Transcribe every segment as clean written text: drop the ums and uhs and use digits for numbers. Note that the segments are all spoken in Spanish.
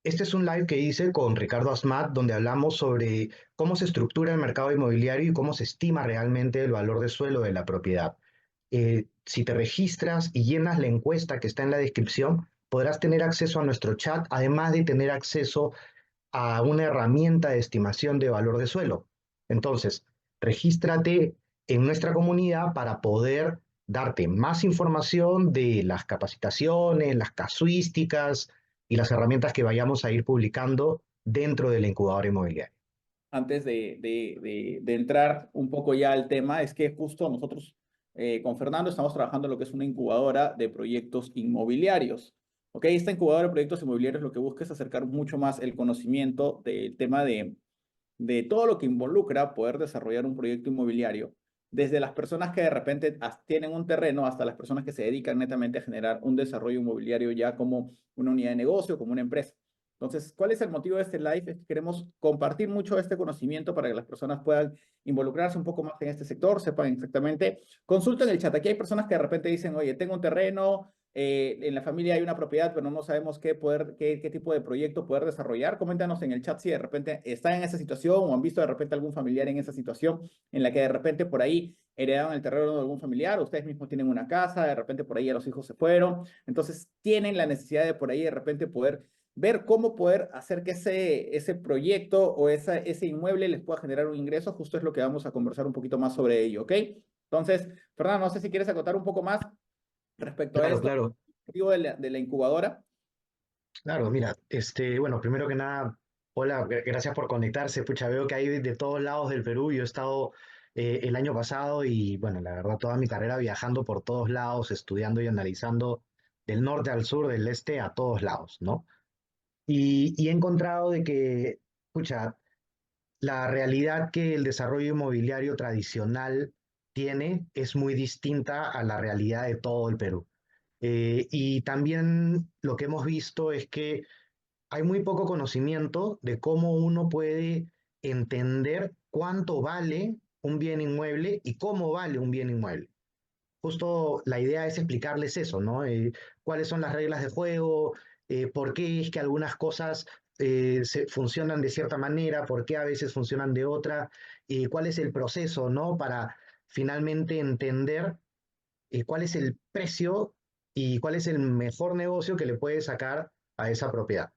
Este es un live que hice con Ricardo Asmat, donde hablamos sobre cómo se estructura el mercado inmobiliario y cómo se estima realmente el valor de suelo de la propiedad. Si te registras y llenas la encuesta que está en la descripción, podrás tener acceso a nuestro chat, además de tener acceso a una herramienta de estimación de valor de suelo. Entonces, regístrate en nuestra comunidad para poder darte más información de las capacitaciones, las casuísticas y las herramientas que vayamos a ir publicando dentro de la incubadora inmobiliaria. Antes de entrar un poco ya al tema, es que justo nosotros con Fernando estamos trabajando en lo que es una incubadora de proyectos inmobiliarios. ¿Ok? Esta incubadora de proyectos inmobiliarios lo que busca es acercar mucho más el conocimiento del tema de todo lo que involucra poder desarrollar un proyecto inmobiliario, desde las personas que de repente tienen un terreno hasta las personas que se dedican netamente a generar un desarrollo inmobiliario ya como una unidad de negocio, como una empresa. Entonces, ¿cuál es el motivo de este live? Es que queremos compartir mucho este conocimiento para que las personas puedan involucrarse un poco más en este sector, sepan exactamente. Consulten el chat. Aquí hay personas que de repente dicen, oye, tengo un terreno, en la familia hay una propiedad, pero no sabemos qué tipo de proyecto poder desarrollar. Coméntanos en el chat si de repente están en esa situación o han visto de repente algún familiar en esa situación en la que de repente por ahí heredaron el terreno de algún familiar, ustedes mismos tienen una casa, de repente por ahí ya los hijos se fueron, entonces tienen la necesidad de por ahí de repente poder ver cómo poder hacer que ese proyecto o ese inmueble les pueda generar un ingreso, justo es lo que vamos a conversar un poquito más sobre ello, ¿ok? Entonces, Fernando, no sé si quieres acotar un poco más respecto a Claro, esto, claro, objetivo de la incubadora. claro. Mira, bueno, primero que nada, hola, gracias por conectarse. Pucha, veo que hay de todos lados del Perú. Yo he estado el año pasado y, bueno, la verdad, toda mi carrera viajando por todos lados, estudiando y analizando del norte al sur, del este a todos lados, ¿no? Y he encontrado de que, pucha, la realidad que el desarrollo inmobiliario tradicional tiene es muy distinta a la realidad de todo el Perú. Y también lo que hemos visto es que hay muy poco conocimiento de cómo uno puede entender cuánto vale un bien inmueble y cómo vale un bien inmueble. Justo la idea es explicarles eso, ¿no? Cuáles son las reglas de juego, por qué es que algunas cosas funcionan de cierta manera, por qué a veces funcionan de otra, cuál es el proceso, ¿no? Para finalmente entender cuál es el precio y cuál es el mejor negocio que le puede sacar a esa propiedad.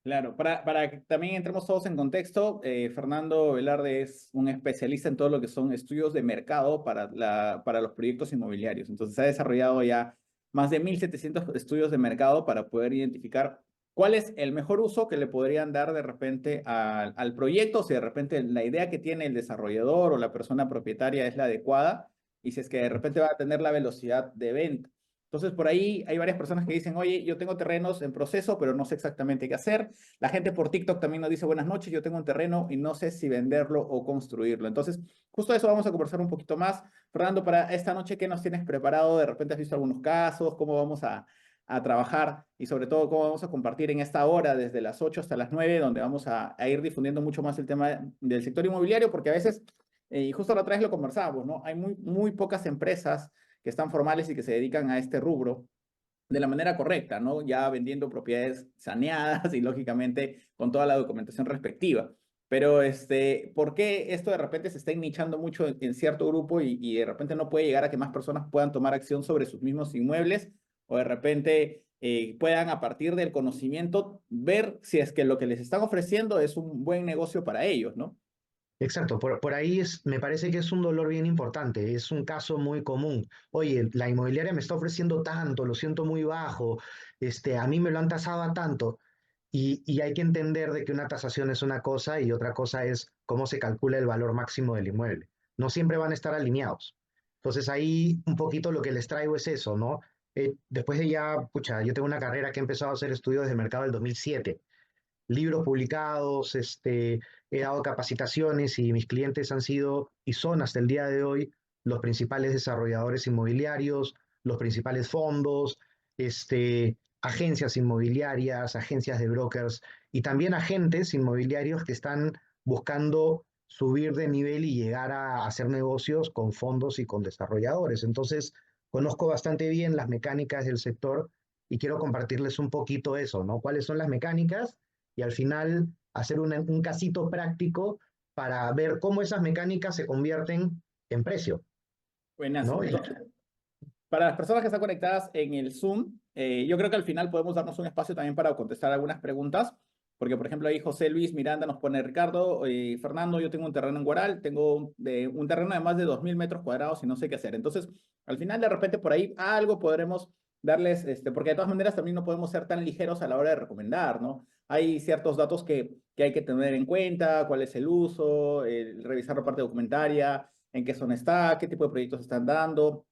Claro, para que también entremos todos en contexto, Fernando Velarde es un especialista en todo lo que son estudios de mercado para los proyectos inmobiliarios. Entonces, ha desarrollado ya más de 1.700 estudios de mercado para poder identificar cuál es el mejor uso que le podrían dar de repente al proyecto, si de repente la idea que tiene el desarrollador o la persona propietaria es la adecuada y si es que de repente va a tener la velocidad de venta. Entonces, por ahí hay varias personas que dicen, oye, yo tengo terrenos en proceso, pero no sé exactamente qué hacer. La gente por TikTok también nos dice, buenas noches, yo tengo un terreno y no sé si venderlo o construirlo. Entonces, justo de eso vamos a conversar un poquito más. Fernando, para esta noche, ¿qué nos tienes preparado? De repente has visto algunos casos, cómo vamos a trabajar y sobre todo cómo vamos a compartir en esta hora desde las 8 hasta las 9, donde vamos a ir difundiendo mucho más el tema del sector inmobiliario, porque a veces, y justo la otra vez lo conversábamos, ¿no? Hay muy pocas empresas que están formales y que se dedican a este rubro de la manera correcta, ¿no? Ya vendiendo propiedades saneadas y lógicamente con toda la documentación respectiva. Pero ¿por qué esto de repente se está nichando mucho en cierto grupo y de repente no puede llegar a que más personas puedan tomar acción sobre sus mismos inmuebles o de repente puedan a partir del conocimiento ver si es que lo que les están ofreciendo es un buen negocio para ellos, ¿no? Exacto, por ahí me parece que es un dolor bien importante, es un caso muy común. Oye, la inmobiliaria me está ofreciendo tanto, lo siento muy bajo, a mí me lo han tasado a tanto, y hay que entender de que una tasación es una cosa y otra cosa es cómo se calcula el valor máximo del inmueble. No siempre van a estar alineados. Entonces ahí un poquito lo que les traigo es eso, ¿no? Después de ya, pucha, yo tengo una carrera que he empezado a hacer estudios de mercado en el 2007, libros publicados, he dado capacitaciones y mis clientes han sido y son hasta el día de hoy los principales desarrolladores inmobiliarios, los principales fondos, agencias inmobiliarias, agencias de brokers y también agentes inmobiliarios que están buscando subir de nivel y llegar a hacer negocios con fondos y con desarrolladores. Entonces, conozco bastante bien las mecánicas del sector y quiero compartirles un poquito eso, ¿no? ¿Cuáles son las mecánicas? Y al final hacer un casito práctico para ver cómo esas mecánicas se convierten en precio, Buenazo. ¿no? Y Para las personas que están conectadas en el Zoom, yo creo que al final podemos darnos un espacio también para contestar algunas preguntas, porque por ejemplo ahí José Luis Miranda nos pone, Ricardo, Fernando, yo tengo un terreno en Guaral, tengo un terreno de más de 2000 metros cuadrados y no sé qué hacer. Entonces, al final de repente por ahí algo podremos darles, porque de todas maneras también no podemos ser tan ligeros a la hora de recomendar, ¿no? Hay ciertos datos que hay que tener en cuenta, cuál es el uso, revisar la parte documentaria, en qué zona está, qué tipo de proyectos están dando,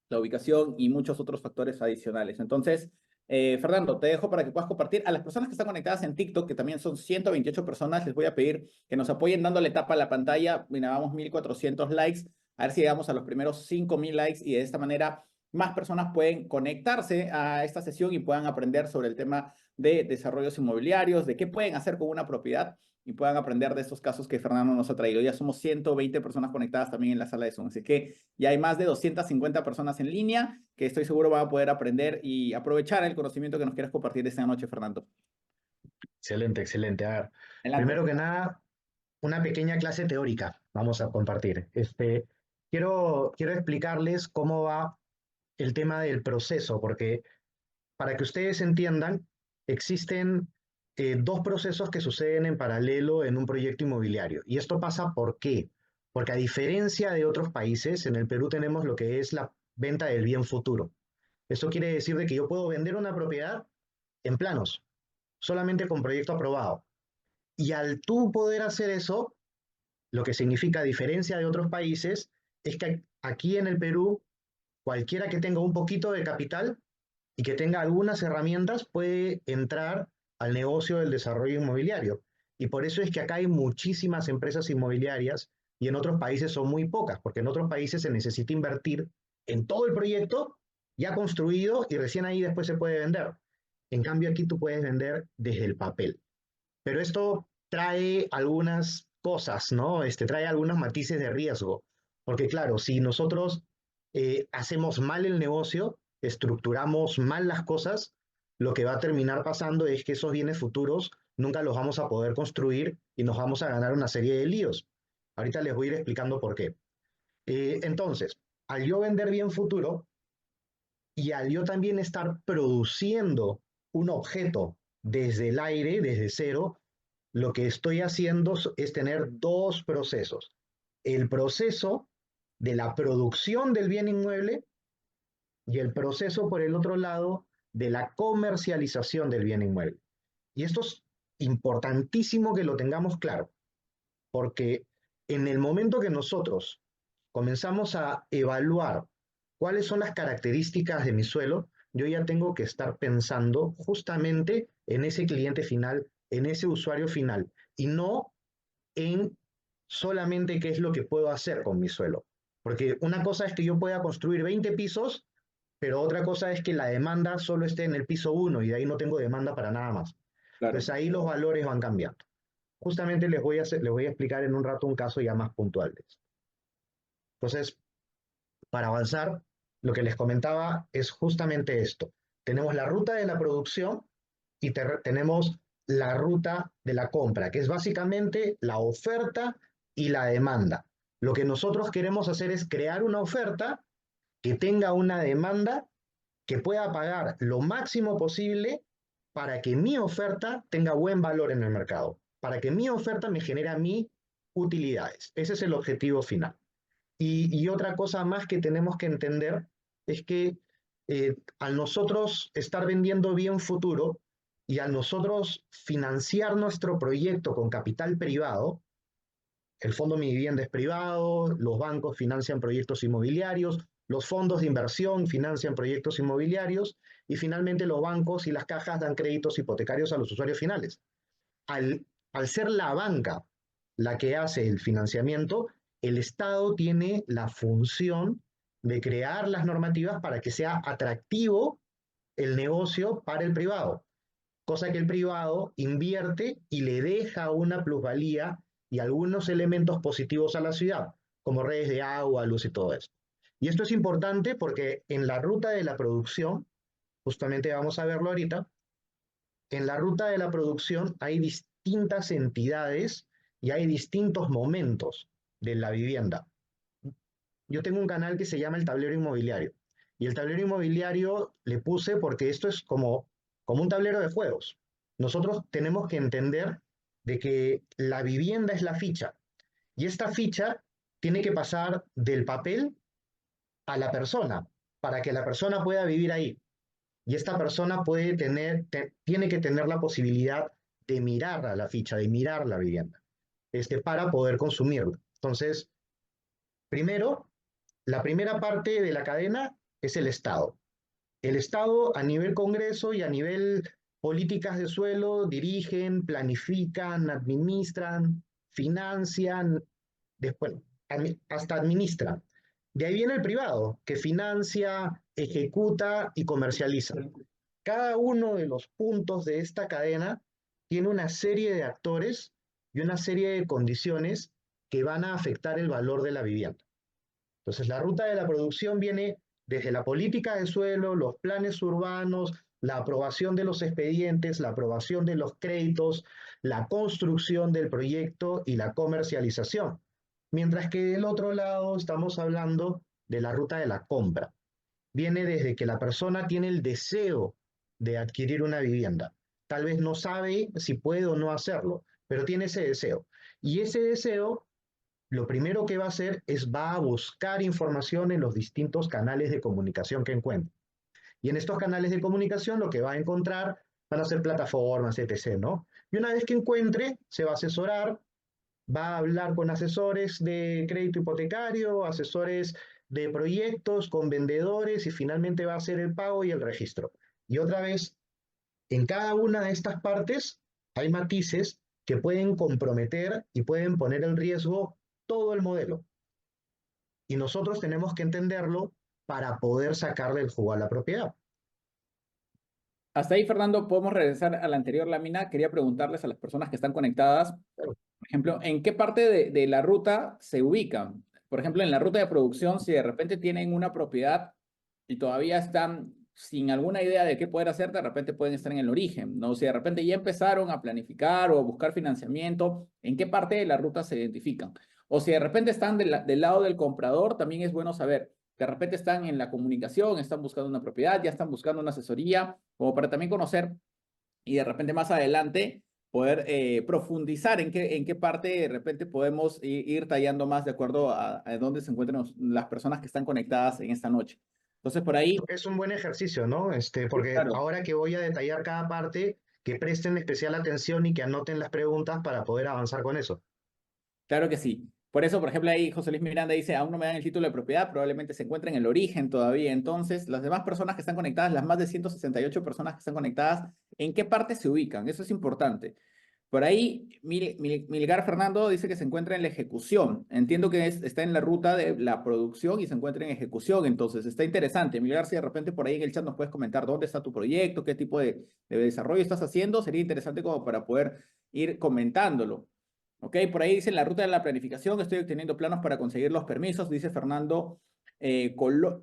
la ubicación y muchos otros factores adicionales. Entonces, Fernando, te dejo para que puedas compartir. A las personas que están conectadas en TikTok, que también son 128 personas, les voy a pedir que nos apoyen dándole tapa a la pantalla. Mira, vamos 1400 likes, a ver si llegamos a los primeros 5000 likes y de esta manera más personas pueden conectarse a esta sesión y puedan aprender sobre el tema de desarrollos inmobiliarios, de qué pueden hacer con una propiedad y puedan aprender de estos casos que Fernando nos ha traído. Ya somos 120 personas conectadas también en la sala de Zoom, así que ya hay más de 250 personas en línea que estoy seguro van a poder aprender y aprovechar el conocimiento que nos quieras compartir esta noche, Fernando. excelente, excelente. A ver, Adelante. primero que nada, una pequeña clase teórica vamos a compartir. Quiero explicarles cómo va el tema del proceso, porque para que ustedes entiendan, existen dos procesos que suceden en paralelo en un proyecto inmobiliario. ¿Y esto pasa por qué? Porque a diferencia de otros países, en el Perú tenemos lo que es la venta del bien futuro. Esto quiere decir de que yo puedo vender una propiedad en planos, solamente con proyecto aprobado. Y al tú poder hacer eso, lo que significa, a diferencia de otros países, es que aquí en el Perú, cualquiera que tenga un poquito de capital y que tenga algunas herramientas puede entrar al negocio del desarrollo inmobiliario. Y por eso es que acá hay muchísimas empresas inmobiliarias y en otros países son muy pocas, porque en otros países se necesita invertir en todo el proyecto ya construido y recién ahí después se puede vender. En cambio aquí tú puedes vender desde el papel. Pero esto trae algunas cosas, ¿no? Trae algunos matices de riesgo. Porque claro, si nosotros hacemos mal el negocio, estructuramos mal las cosas, lo que va a terminar pasando es que esos bienes futuros nunca los vamos a poder construir y nos vamos a ganar una serie de líos. Ahorita les voy a ir explicando por qué. Entonces, al yo vender bien futuro y al yo también estar produciendo un objeto desde el aire, desde cero, lo que estoy haciendo es tener dos procesos. El proceso de la producción del bien inmueble y el proceso, por el otro lado, de la comercialización del bien inmueble. Y esto es importantísimo que lo tengamos claro, porque en el momento que nosotros comenzamos a evaluar cuáles son las características de mi suelo, yo ya tengo que estar pensando justamente en ese cliente final, en ese usuario final, y no en solamente qué es lo que puedo hacer con mi suelo. Porque una cosa es que yo pueda construir 20 pisos, pero otra cosa es que la demanda solo esté en el piso 1 y de ahí no tengo demanda para nada más. Claro. Entonces ahí los valores van cambiando. Justamente les voy a explicar en un rato un caso ya más puntual de esto. Entonces, para avanzar, lo que les comentaba es justamente esto. Tenemos la ruta de la producción y tenemos la ruta de la compra, que es básicamente la oferta y la demanda. Lo que nosotros queremos hacer es crear una oferta que tenga una demanda que pueda pagar lo máximo posible para que mi oferta tenga buen valor en el mercado, para que mi oferta me genere a mí utilidades. Ese es el objetivo final. Y otra cosa más que tenemos que entender es que al nosotros estar vendiendo bien futuro y al nosotros financiar nuestro proyecto con capital privado, el Fondo Mi Vivienda es privado, los bancos financian proyectos inmobiliarios, los fondos de inversión financian proyectos inmobiliarios y finalmente los bancos y las cajas dan créditos hipotecarios a los usuarios finales. Al ser la banca la que hace el financiamiento, el Estado tiene la función de crear las normativas para que sea atractivo el negocio para el privado, cosa que el privado invierte y le deja una plusvalía y algunos elementos positivos a la ciudad, como redes de agua, luz y todo eso. Y esto es importante porque en la ruta de la producción justamente vamos a verlo ahorita, en la ruta de la producción hay distintas entidades y hay distintos momentos de la vivienda. Yo tengo un canal que se llama El Tablero Inmobiliario. Y el tablero inmobiliario le puse porque esto es como un tablero de juegos. Nosotros tenemos que entender de que la vivienda es la ficha. Y esta ficha tiene que pasar del papel a la persona para que la persona pueda vivir ahí. Y esta persona tiene que tener la posibilidad de mirar a la ficha, de mirar la vivienda, para poder consumirla. Entonces, primero, la primera parte de la cadena es el Estado. El Estado a nivel Congreso y a nivel políticas de suelo dirigen, planifican, administran, financian, después hasta administran. De ahí viene el privado, que financia, ejecuta y comercializa. Cada uno de los puntos de esta cadena tiene una serie de actores y una serie de condiciones que van a afectar el valor de la vivienda. Entonces, la ruta de la producción viene desde la política de suelo, los planes urbanos, la aprobación de los expedientes, la aprobación de los créditos, la construcción del proyecto y la comercialización. Mientras que del otro lado estamos hablando de la ruta de la compra. Viene desde que la persona tiene el deseo de adquirir una vivienda. Tal vez no sabe si puede o no hacerlo, pero tiene ese deseo. Y ese deseo lo primero que va a hacer es va a buscar información en los distintos canales de comunicación que encuentre. Y en estos canales de comunicación lo que va a encontrar van a ser plataformas, etc., ¿no? Y una vez que encuentre, se va a asesorar, va a hablar con asesores de crédito hipotecario, asesores de proyectos, con vendedores y finalmente va a hacer el pago y el registro. Y otra vez, en cada una de estas partes hay matices que pueden comprometer y pueden poner en riesgo todo el modelo. Y nosotros tenemos que entenderlo para poder sacarle el jugo a la propiedad. Hasta ahí, Fernando, podemos regresar a la anterior lámina. Quería preguntarles a las personas que están conectadas, Claro. por ejemplo, ¿en qué parte de la ruta se ubican? Por ejemplo, en la ruta de producción, si de repente tienen una propiedad y todavía están sin alguna idea de qué poder hacer, de repente pueden estar en el origen, ¿no? Si de repente ya empezaron a planificar o a buscar financiamiento, ¿en qué parte de la ruta se identifican? O si de repente están del lado del comprador, también es bueno saber. De repente están en la comunicación, están buscando una propiedad, ya están buscando una asesoría, como para también conocer y de repente más adelante poder profundizar en qué parte de repente podemos ir tallando más de acuerdo a dónde se encuentran las personas que están conectadas en esta noche. Entonces, por ahí, Es un buen ejercicio, ¿no? Porque claro, ahora que voy a detallar cada parte, que presten especial atención y que anoten las preguntas para poder avanzar con eso. claro que sí. Por eso, por ejemplo, ahí José Luis Miranda dice, aún no me dan el título de propiedad, probablemente se encuentra en el origen todavía. Entonces, las demás personas que están conectadas, las más de 168 personas que están conectadas, ¿en qué parte se ubican? Eso es importante. Por ahí, Milgar Fernando dice que se encuentra en la ejecución. Entiendo que está en la ruta de la producción y se encuentra en ejecución. Entonces, está interesante. Milgar, si de repente por ahí en el chat nos puedes comentar dónde está tu proyecto, qué tipo de desarrollo estás haciendo, sería interesante como para poder ir comentándolo. Ok, por ahí dice en la ruta de la planificación, estoy obteniendo planos para conseguir los permisos, dice Fernando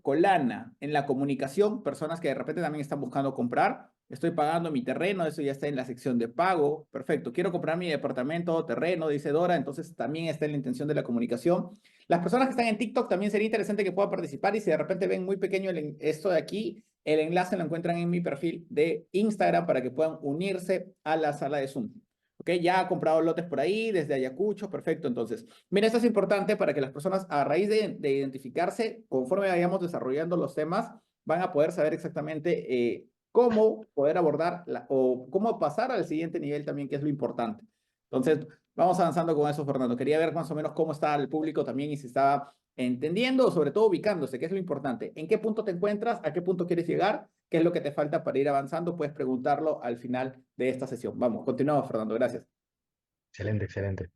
Colana. En la comunicación, personas que de repente también están buscando comprar. Estoy pagando mi terreno, eso ya está en la sección de pago. Perfecto. Quiero comprar mi departamento o terreno, dice Dora, entonces también está en la intención de la comunicación. Las personas que están en TikTok también sería interesante que puedan participar y si de repente ven muy pequeño esto de aquí, el enlace lo encuentran en mi perfil de Instagram para que puedan unirse a la sala de Zoom. Ok, ya ha comprado lotes por ahí, desde Ayacucho, perfecto. Entonces, mira, esto es importante para que las personas, a raíz de identificarse, conforme vayamos desarrollando los temas, van a poder saber exactamente cómo poder abordar o cómo pasar al siguiente nivel también, que es lo importante. Entonces, vamos avanzando con eso, Fernando. Quería ver más o menos cómo está el público también y si estaba entendiendo o sobre todo ubicándose, que es lo importante. ¿En qué punto te encuentras? ¿A qué punto quieres llegar? ¿Qué es lo que te falta para ir avanzando? Puedes preguntarlo al final de esta sesión. Vamos, continuamos, Fernando. Gracias. Excelente, excelente.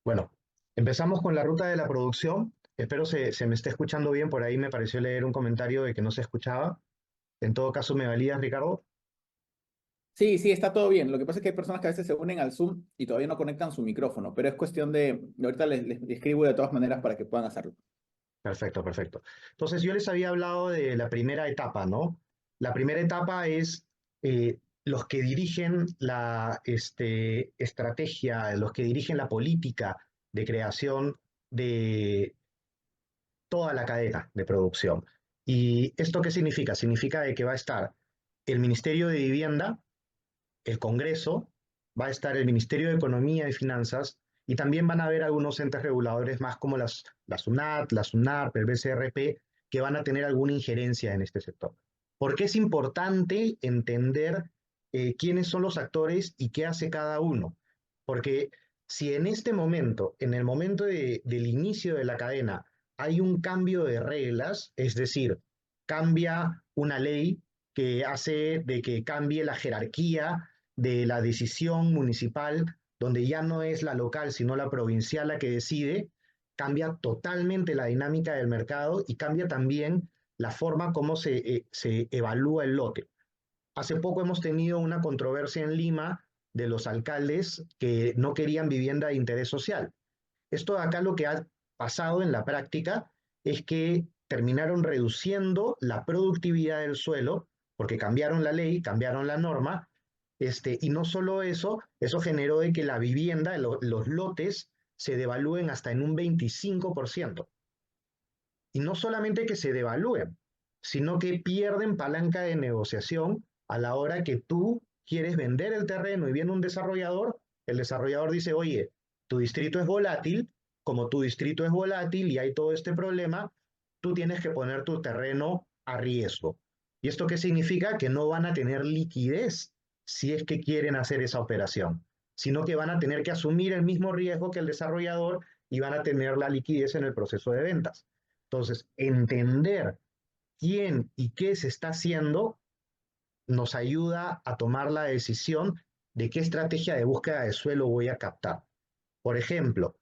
Bueno, empezamos con la ruta de la producción. Espero se me esté escuchando bien. Por ahí me pareció leer un comentario de que no se escuchaba. En todo caso, ¿me validas, Ricardo? Sí, sí, está todo bien. Lo que pasa es que hay personas que a veces se unen al Zoom y todavía no conectan su micrófono, pero es cuestión de ahorita les escribo de todas maneras para que puedan hacerlo. Perfecto, perfecto. Entonces, yo les había hablado de la primera etapa, ¿no? La primera etapa es los que dirigen la estrategia, los que dirigen la política de creación de toda la cadena de producción. ¿Y esto qué significa? Significa de que va a estar el Ministerio de Vivienda, el Congreso, va a estar el Ministerio de Economía y Finanzas, y también van a haber algunos entes reguladores más como la SUNAT, la SUNARP, el BCRP, que van a tener alguna injerencia en este sector. ¿Por qué es importante entender quiénes son los actores y qué hace cada uno? Porque si en este momento, en el momento del inicio de la cadena, hay un cambio de reglas, es decir, cambia una ley que hace de que cambie la jerarquía de la decisión municipal, donde ya no es la local, sino la provincial la que decide, cambia totalmente la dinámica del mercado y cambia también la forma como se evalúa el lote. Hace poco hemos tenido una controversia en Lima de los alcaldes que no querían vivienda de interés social. Esto de acá lo que ha pasado en la práctica es que terminaron reduciendo la productividad del suelo porque cambiaron la ley, cambiaron la norma, y no solo eso, eso generó de que la vivienda, los lotes, se devalúen hasta en un 25%. Y no solamente que se devalúen, sino que pierden palanca de negociación a la hora que tú quieres vender el terreno y viene un desarrollador, el desarrollador dice, oye, tu distrito es volátil, como tu distrito es volátil y hay todo este problema, tú tienes que poner tu terreno a riesgo. ¿Y esto qué significa? Que no van a tener liquidez si es que quieren hacer esa operación, sino que van a tener que asumir el mismo riesgo que el desarrollador y van a tener la liquidez en el proceso de ventas. Entonces, entender quién y qué se está haciendo nos ayuda a tomar la decisión de qué estrategia de búsqueda de suelo voy a captar. Por ejemplo,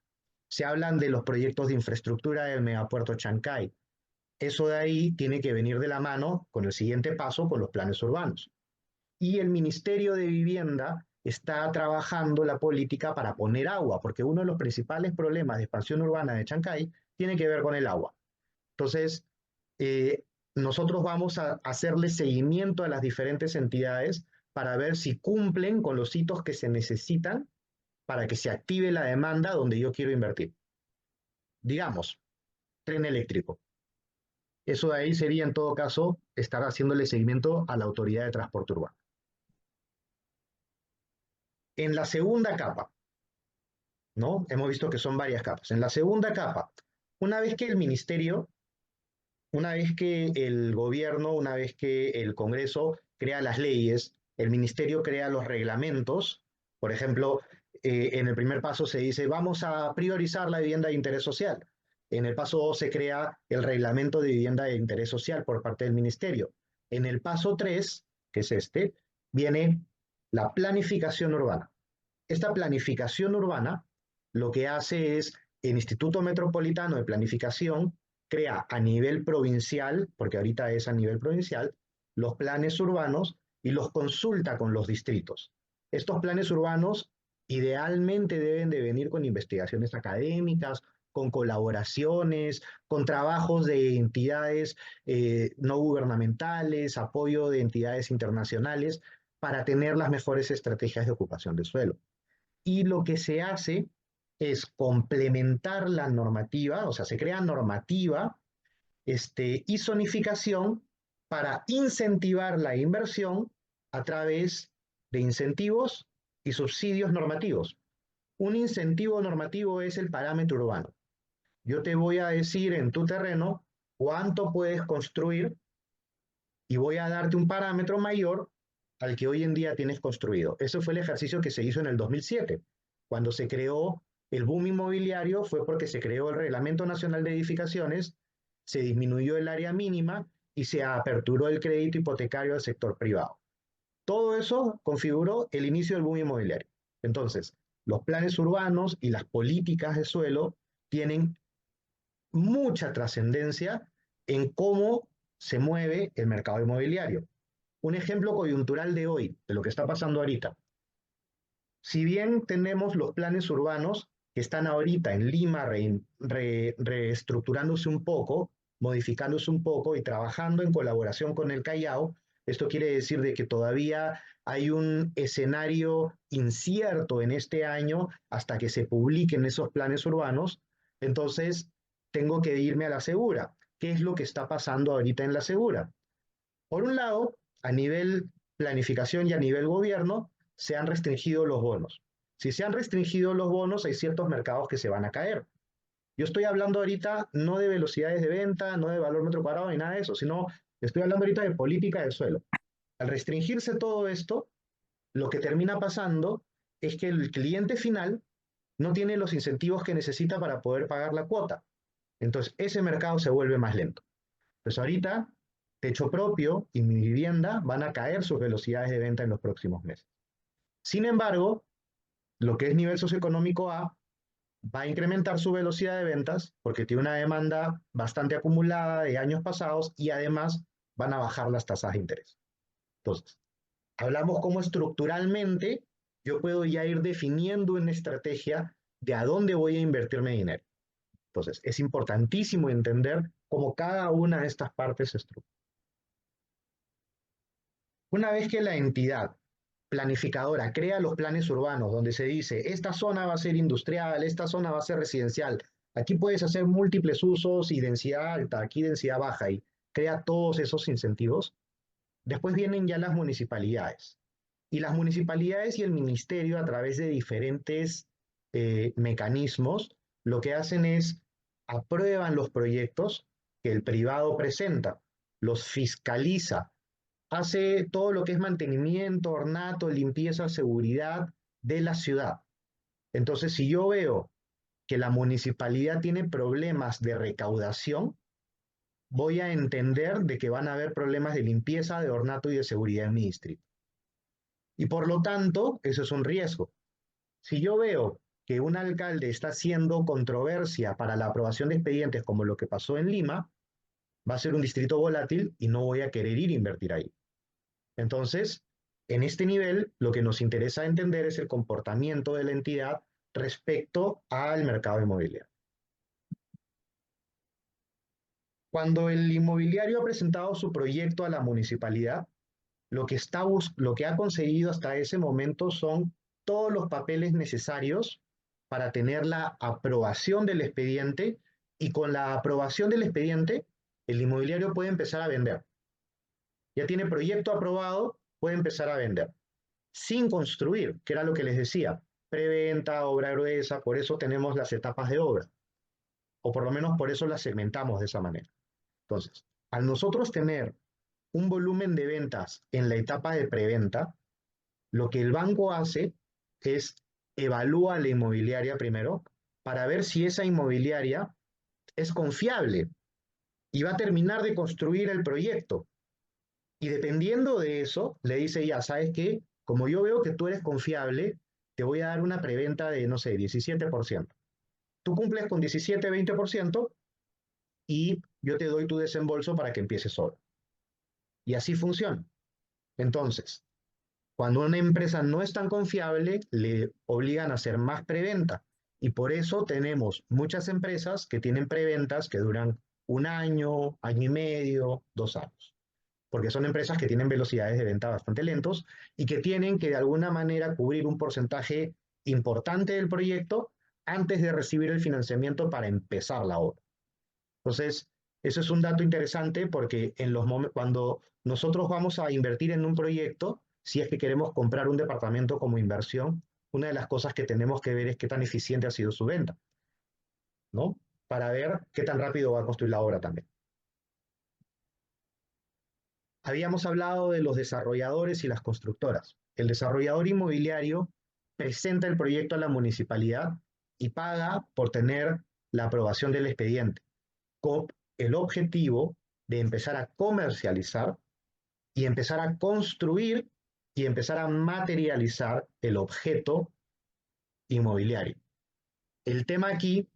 se hablan de los proyectos de infraestructura del megapuerto Chancay. Eso de ahí tiene que venir de la mano con el siguiente paso, con los planes urbanos. Y el Ministerio de Vivienda está trabajando la política para poner agua, porque uno de los principales problemas de expansión urbana de Chancay tiene que ver con el agua. Entonces, eh, nosotros vamos a hacerle seguimiento a las diferentes entidades para ver si cumplen con los hitos que se necesitan para que se active la demanda donde yo quiero invertir. Digamos, tren eléctrico. Eso de ahí sería, en todo caso, estar haciéndole seguimiento a la autoridad de transporte urbano. En la segunda capa, ¿no? Hemos visto que son varias capas. En la segunda capa, una vez que el ministerio, una vez que el gobierno, una vez que el Congreso crea las leyes, el ministerio crea los reglamentos, por ejemplo, en el primer paso se dice, vamos a priorizar la vivienda de interés social. En el paso 2 se crea el reglamento de vivienda de interés social por parte del ministerio. En el paso 3, que es este, viene la planificación urbana. Esta planificación urbana lo que hace es el Instituto Metropolitano de Planificación crea a nivel provincial, porque ahorita es a nivel provincial, los planes urbanos y los consulta con los distritos. Estos planes urbanos idealmente deben de venir con investigaciones académicas, con colaboraciones, con trabajos de entidades no gubernamentales, apoyo de entidades internacionales, para tener las mejores estrategias de ocupación de suelo. Y lo que se hace es complementar la normativa, o sea, se crea normativa y zonificación para incentivar la inversión a través de incentivos y subsidios normativos. Un incentivo normativo es el parámetro urbano. Yo te voy a decir en tu terreno cuánto puedes construir y voy a darte un parámetro mayor al que hoy en día tienes construido. Ese fue el ejercicio que se hizo en el 2007. Cuando se creó el boom inmobiliario fue porque se creó el Reglamento Nacional de Edificaciones, se disminuyó el área mínima y se aperturó el crédito hipotecario al sector privado. Todo eso configuró el inicio del boom inmobiliario. Entonces, los planes urbanos y las políticas de suelo tienen mucha trascendencia en cómo se mueve el mercado inmobiliario. Un ejemplo coyuntural de hoy, de lo que está pasando ahorita. Si bien tenemos los planes urbanos, que están ahorita en Lima reestructurándose un poco, modificándose un poco y trabajando en colaboración con el Callao. Esto quiere decir de que todavía hay un escenario incierto en este año hasta que se publiquen esos planes urbanos. Entonces, tengo que irme a la segura. ¿Qué es lo que está pasando ahorita en la segura? Por un lado, a nivel planificación y a nivel gobierno, se han restringido los bonos. Si se han restringido los bonos, hay ciertos mercados que se van a caer. Yo estoy hablando ahorita no de velocidades de venta, no de valor metro cuadrado ni nada de eso, sino estoy hablando ahorita de política del suelo. Al restringirse todo esto, lo que termina pasando es que el cliente final no tiene los incentivos que necesita para poder pagar la cuota. Entonces, ese mercado se vuelve más lento. Pues ahorita, Techo Propio y Mi Vivienda van a caer sus velocidades de venta en los próximos meses. Sin embargo, lo que es nivel socioeconómico A va a incrementar su velocidad de ventas porque tiene una demanda bastante acumulada de años pasados y además van a bajar las tasas de interés. Entonces, hablamos cómo estructuralmente yo puedo ya ir definiendo una estrategia de a dónde voy a invertirme dinero. Entonces, es importantísimo entender cómo cada una de estas partes se estructura. Una vez que la entidad planificadora crea los planes urbanos donde se dice, esta zona va a ser industrial, esta zona va a ser residencial, aquí puedes hacer múltiples usos y densidad alta, aquí densidad baja, y crea todos esos incentivos, después vienen ya las municipalidades. Y las municipalidades y el ministerio, a través de diferentes mecanismos, lo que hacen es aprueban los proyectos que el privado presenta, los fiscaliza, hace todo lo que es mantenimiento, ornato, limpieza, seguridad de la ciudad. Entonces, si yo veo que la municipalidad tiene problemas de recaudación, voy a entender de que van a haber problemas de limpieza, de ornato y de seguridad en mi distrito. Y por lo tanto, eso es un riesgo. Si yo veo que un alcalde está haciendo controversia para la aprobación de expedientes como lo que pasó en Lima, va a ser un distrito volátil y no voy a querer ir a invertir ahí. Entonces, en este nivel, lo que nos interesa entender es el comportamiento de la entidad respecto al mercado inmobiliario. Cuando el inmobiliario ha presentado su proyecto a la municipalidad, lo que ha conseguido hasta ese momento son todos los papeles necesarios para tener la aprobación del expediente y con la aprobación del expediente, el inmobiliario puede empezar a vender. Ya tiene proyecto aprobado, puede empezar a vender sin construir, que era lo que les decía, preventa, obra gruesa, por eso tenemos las etapas de obra, o por lo menos por eso las segmentamos de esa manera. Entonces, al nosotros tener un volumen de ventas en la etapa de preventa, lo que el banco hace es evalúa la inmobiliaria primero para ver si esa inmobiliaria es confiable y va a terminar de construir el proyecto. Y dependiendo de eso, le dice, ya, ¿sabes qué? Como yo veo que tú eres confiable, te voy a dar una preventa de, no sé, 17%. Tú cumples con 17, 20% y yo te doy tu desembolso para que empieces solo. Y así funciona. Entonces, cuando una empresa no es tan confiable, le obligan a hacer más preventa. Y por eso tenemos muchas empresas que tienen preventas que duran un año, año y medio, 2 años. Porque son empresas que tienen velocidades de venta bastante lentos y que tienen que de alguna manera cubrir un porcentaje importante del proyecto antes de recibir el financiamiento para empezar la obra. Entonces, eso es un dato interesante porque cuando nosotros vamos a invertir en un proyecto, si es que queremos comprar un departamento como inversión, una de las cosas que tenemos que ver es qué tan eficiente ha sido su venta, ¿no? Para ver qué tan rápido va a construir la obra también. Habíamos hablado de los desarrolladores y las constructoras. El desarrollador inmobiliario presenta el proyecto a la municipalidad y paga por tener la aprobación del expediente, con el objetivo de empezar a comercializar y empezar a construir y empezar a materializar el objeto inmobiliario. El tema aquí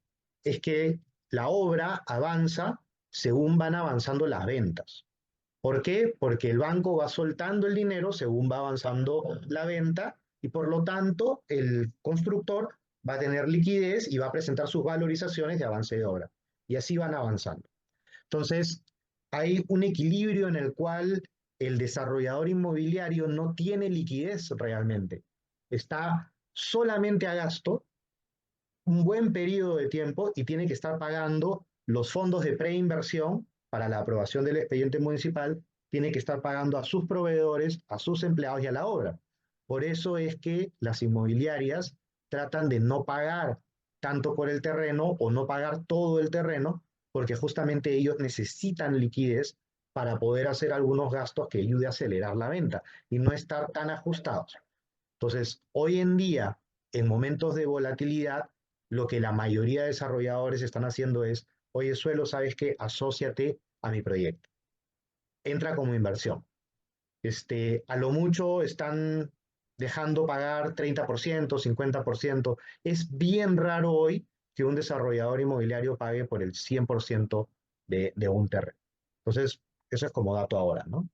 es que la obra avanza según van avanzando las ventas. ¿Por qué? Porque el banco va soltando el dinero según va avanzando la venta y por lo tanto el constructor va a tener liquidez y va a presentar sus valorizaciones de avance de obra. Y así van avanzando. Entonces, hay un equilibrio en el cual el desarrollador inmobiliario no tiene liquidez realmente. Está solamente a gasto un buen periodo de tiempo y tiene que estar pagando los fondos de preinversión para la aprobación del expediente municipal, tiene que estar pagando a sus proveedores, a sus empleados y a la obra. Por eso es que las inmobiliarias tratan de no pagar tanto por el terreno o no pagar todo el terreno, porque justamente ellos necesitan liquidez para poder hacer algunos gastos que ayude a acelerar la venta y no estar tan ajustados. Entonces, hoy en día, en momentos de volatilidad, lo que la mayoría de desarrolladores están haciendo es, oye, Suelo, ¿sabes qué? Asóciate a mi proyecto. Entra como inversión. A lo mucho están dejando pagar 30%, 50%. Es bien raro hoy que un desarrollador inmobiliario pague por el 100% de un terreno. Entonces, eso es como dato ahora, ¿no?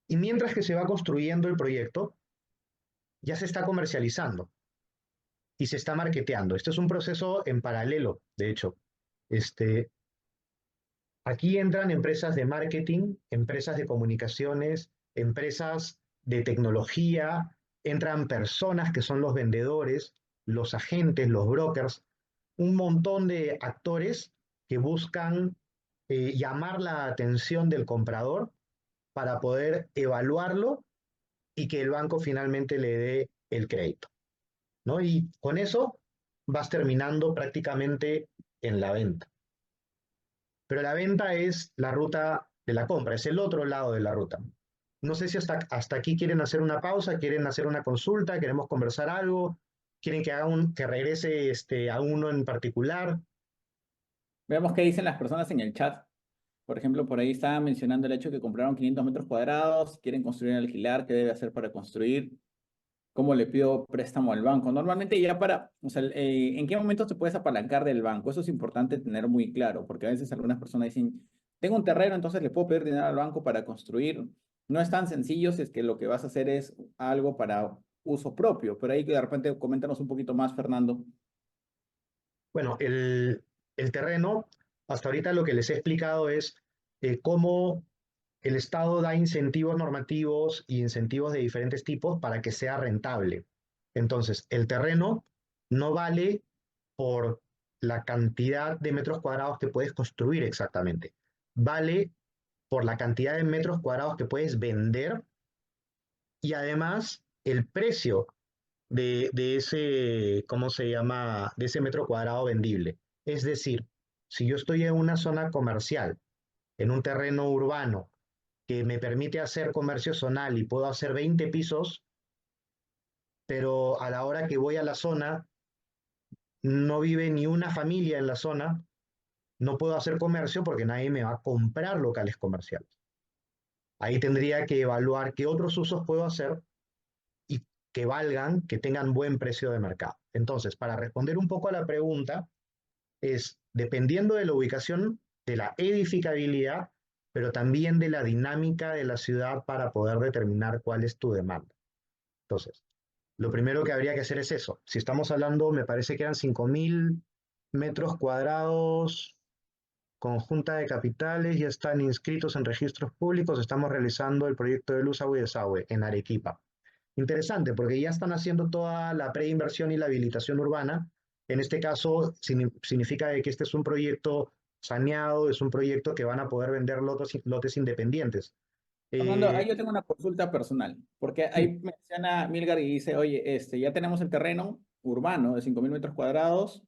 Y mientras que se va construyendo el proyecto, ya se está comercializando y se está marketeando. Este es un proceso en paralelo, de hecho. Este, Aquí entran empresas de marketing, empresas de comunicaciones, empresas de tecnología, entran personas que son los vendedores, los agentes, los brokers, un montón de actores que buscan llamar la atención del comprador para poder evaluarlo y que el banco finalmente le dé el crédito, ¿no? Y con eso vas terminando prácticamente en la venta. Pero la venta es la ruta de la compra, es el otro lado de la ruta. No sé si hasta aquí quieren hacer una pausa, quieren hacer una consulta, queremos conversar algo, quieren que regrese a uno en particular. Veamos qué dicen las personas en el chat. Por ejemplo, por ahí estaban mencionando el hecho de que compraron 500 metros cuadrados, quieren construir en alquilar, qué debe hacer para construir, cómo le pido préstamo al banco. Normalmente ya o sea, ¿en qué momento te puedes apalancar del banco? Eso es importante tener muy claro, porque a veces algunas personas dicen, tengo un terreno, entonces le puedo pedir dinero al banco para construir. No es tan sencillo si es que lo que vas a hacer es algo para uso propio, pero ahí de repente coméntanos un poquito más, Fernando. Bueno, el terreno, hasta ahorita lo que les he explicado es cómo el Estado da incentivos normativos y incentivos de diferentes tipos para que sea rentable. Entonces, el terreno no vale por la cantidad de metros cuadrados que puedes construir exactamente. Vale por la cantidad de metros cuadrados que puedes vender y además el precio de ese, ¿cómo se llama? De ese metro cuadrado vendible. Es decir, si yo estoy en una zona comercial, en un terreno urbano, que me permite hacer comercio zonal y puedo hacer 20 pisos, pero a la hora que voy a la zona no vive ni una familia en la zona, no puedo hacer comercio porque nadie me va a comprar locales comerciales. Ahí tendría que evaluar qué otros usos puedo hacer y que valgan, que tengan buen precio de mercado. Entonces, para responder un poco a la pregunta, es dependiendo de la ubicación, de la edificabilidad, pero también de la dinámica de la ciudad para poder determinar cuál es tu demanda. Entonces, lo primero que habría que hacer es eso. Si estamos hablando, me parece que eran 5.000 metros cuadrados, conjunta de capitales, ya están inscritos en registros públicos, estamos realizando el proyecto de luz, agua y desagüe en Arequipa. Interesante, porque ya están haciendo toda la preinversión y la habilitación urbana. En este caso, significa que este es un proyecto saneado, es un proyecto que van a poder vender lotes independientes. Fernando, ahí Eh, yo tengo una consulta personal, porque sí, ahí menciona Milgar y dice, oye, ya tenemos el terreno urbano de 5.000 metros cuadrados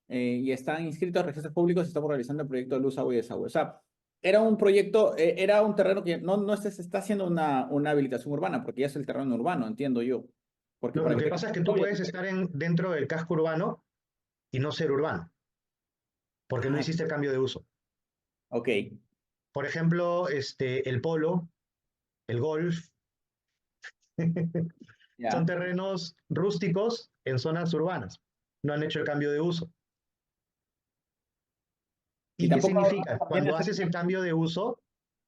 y están inscritos en registros públicos y estamos realizando el proyecto de luz, agua y desagüe. O sea, era un proyecto, era un terreno que no se está haciendo una habilitación urbana, porque ya es el terreno urbano, entiendo yo. Porque no, para lo que que tengas pasa es que tú obvio. puedes estar dentro del casco urbano y no ser urbano, porque no Ah, hiciste el cambio de uso. ok, Por ejemplo, el polo, el golf, son ya. terrenos rústicos en zonas urbanas. No han hecho el cambio de uso. Y ¿Y qué tampoco significa? viene a Cuando ser haces el cambio de uso,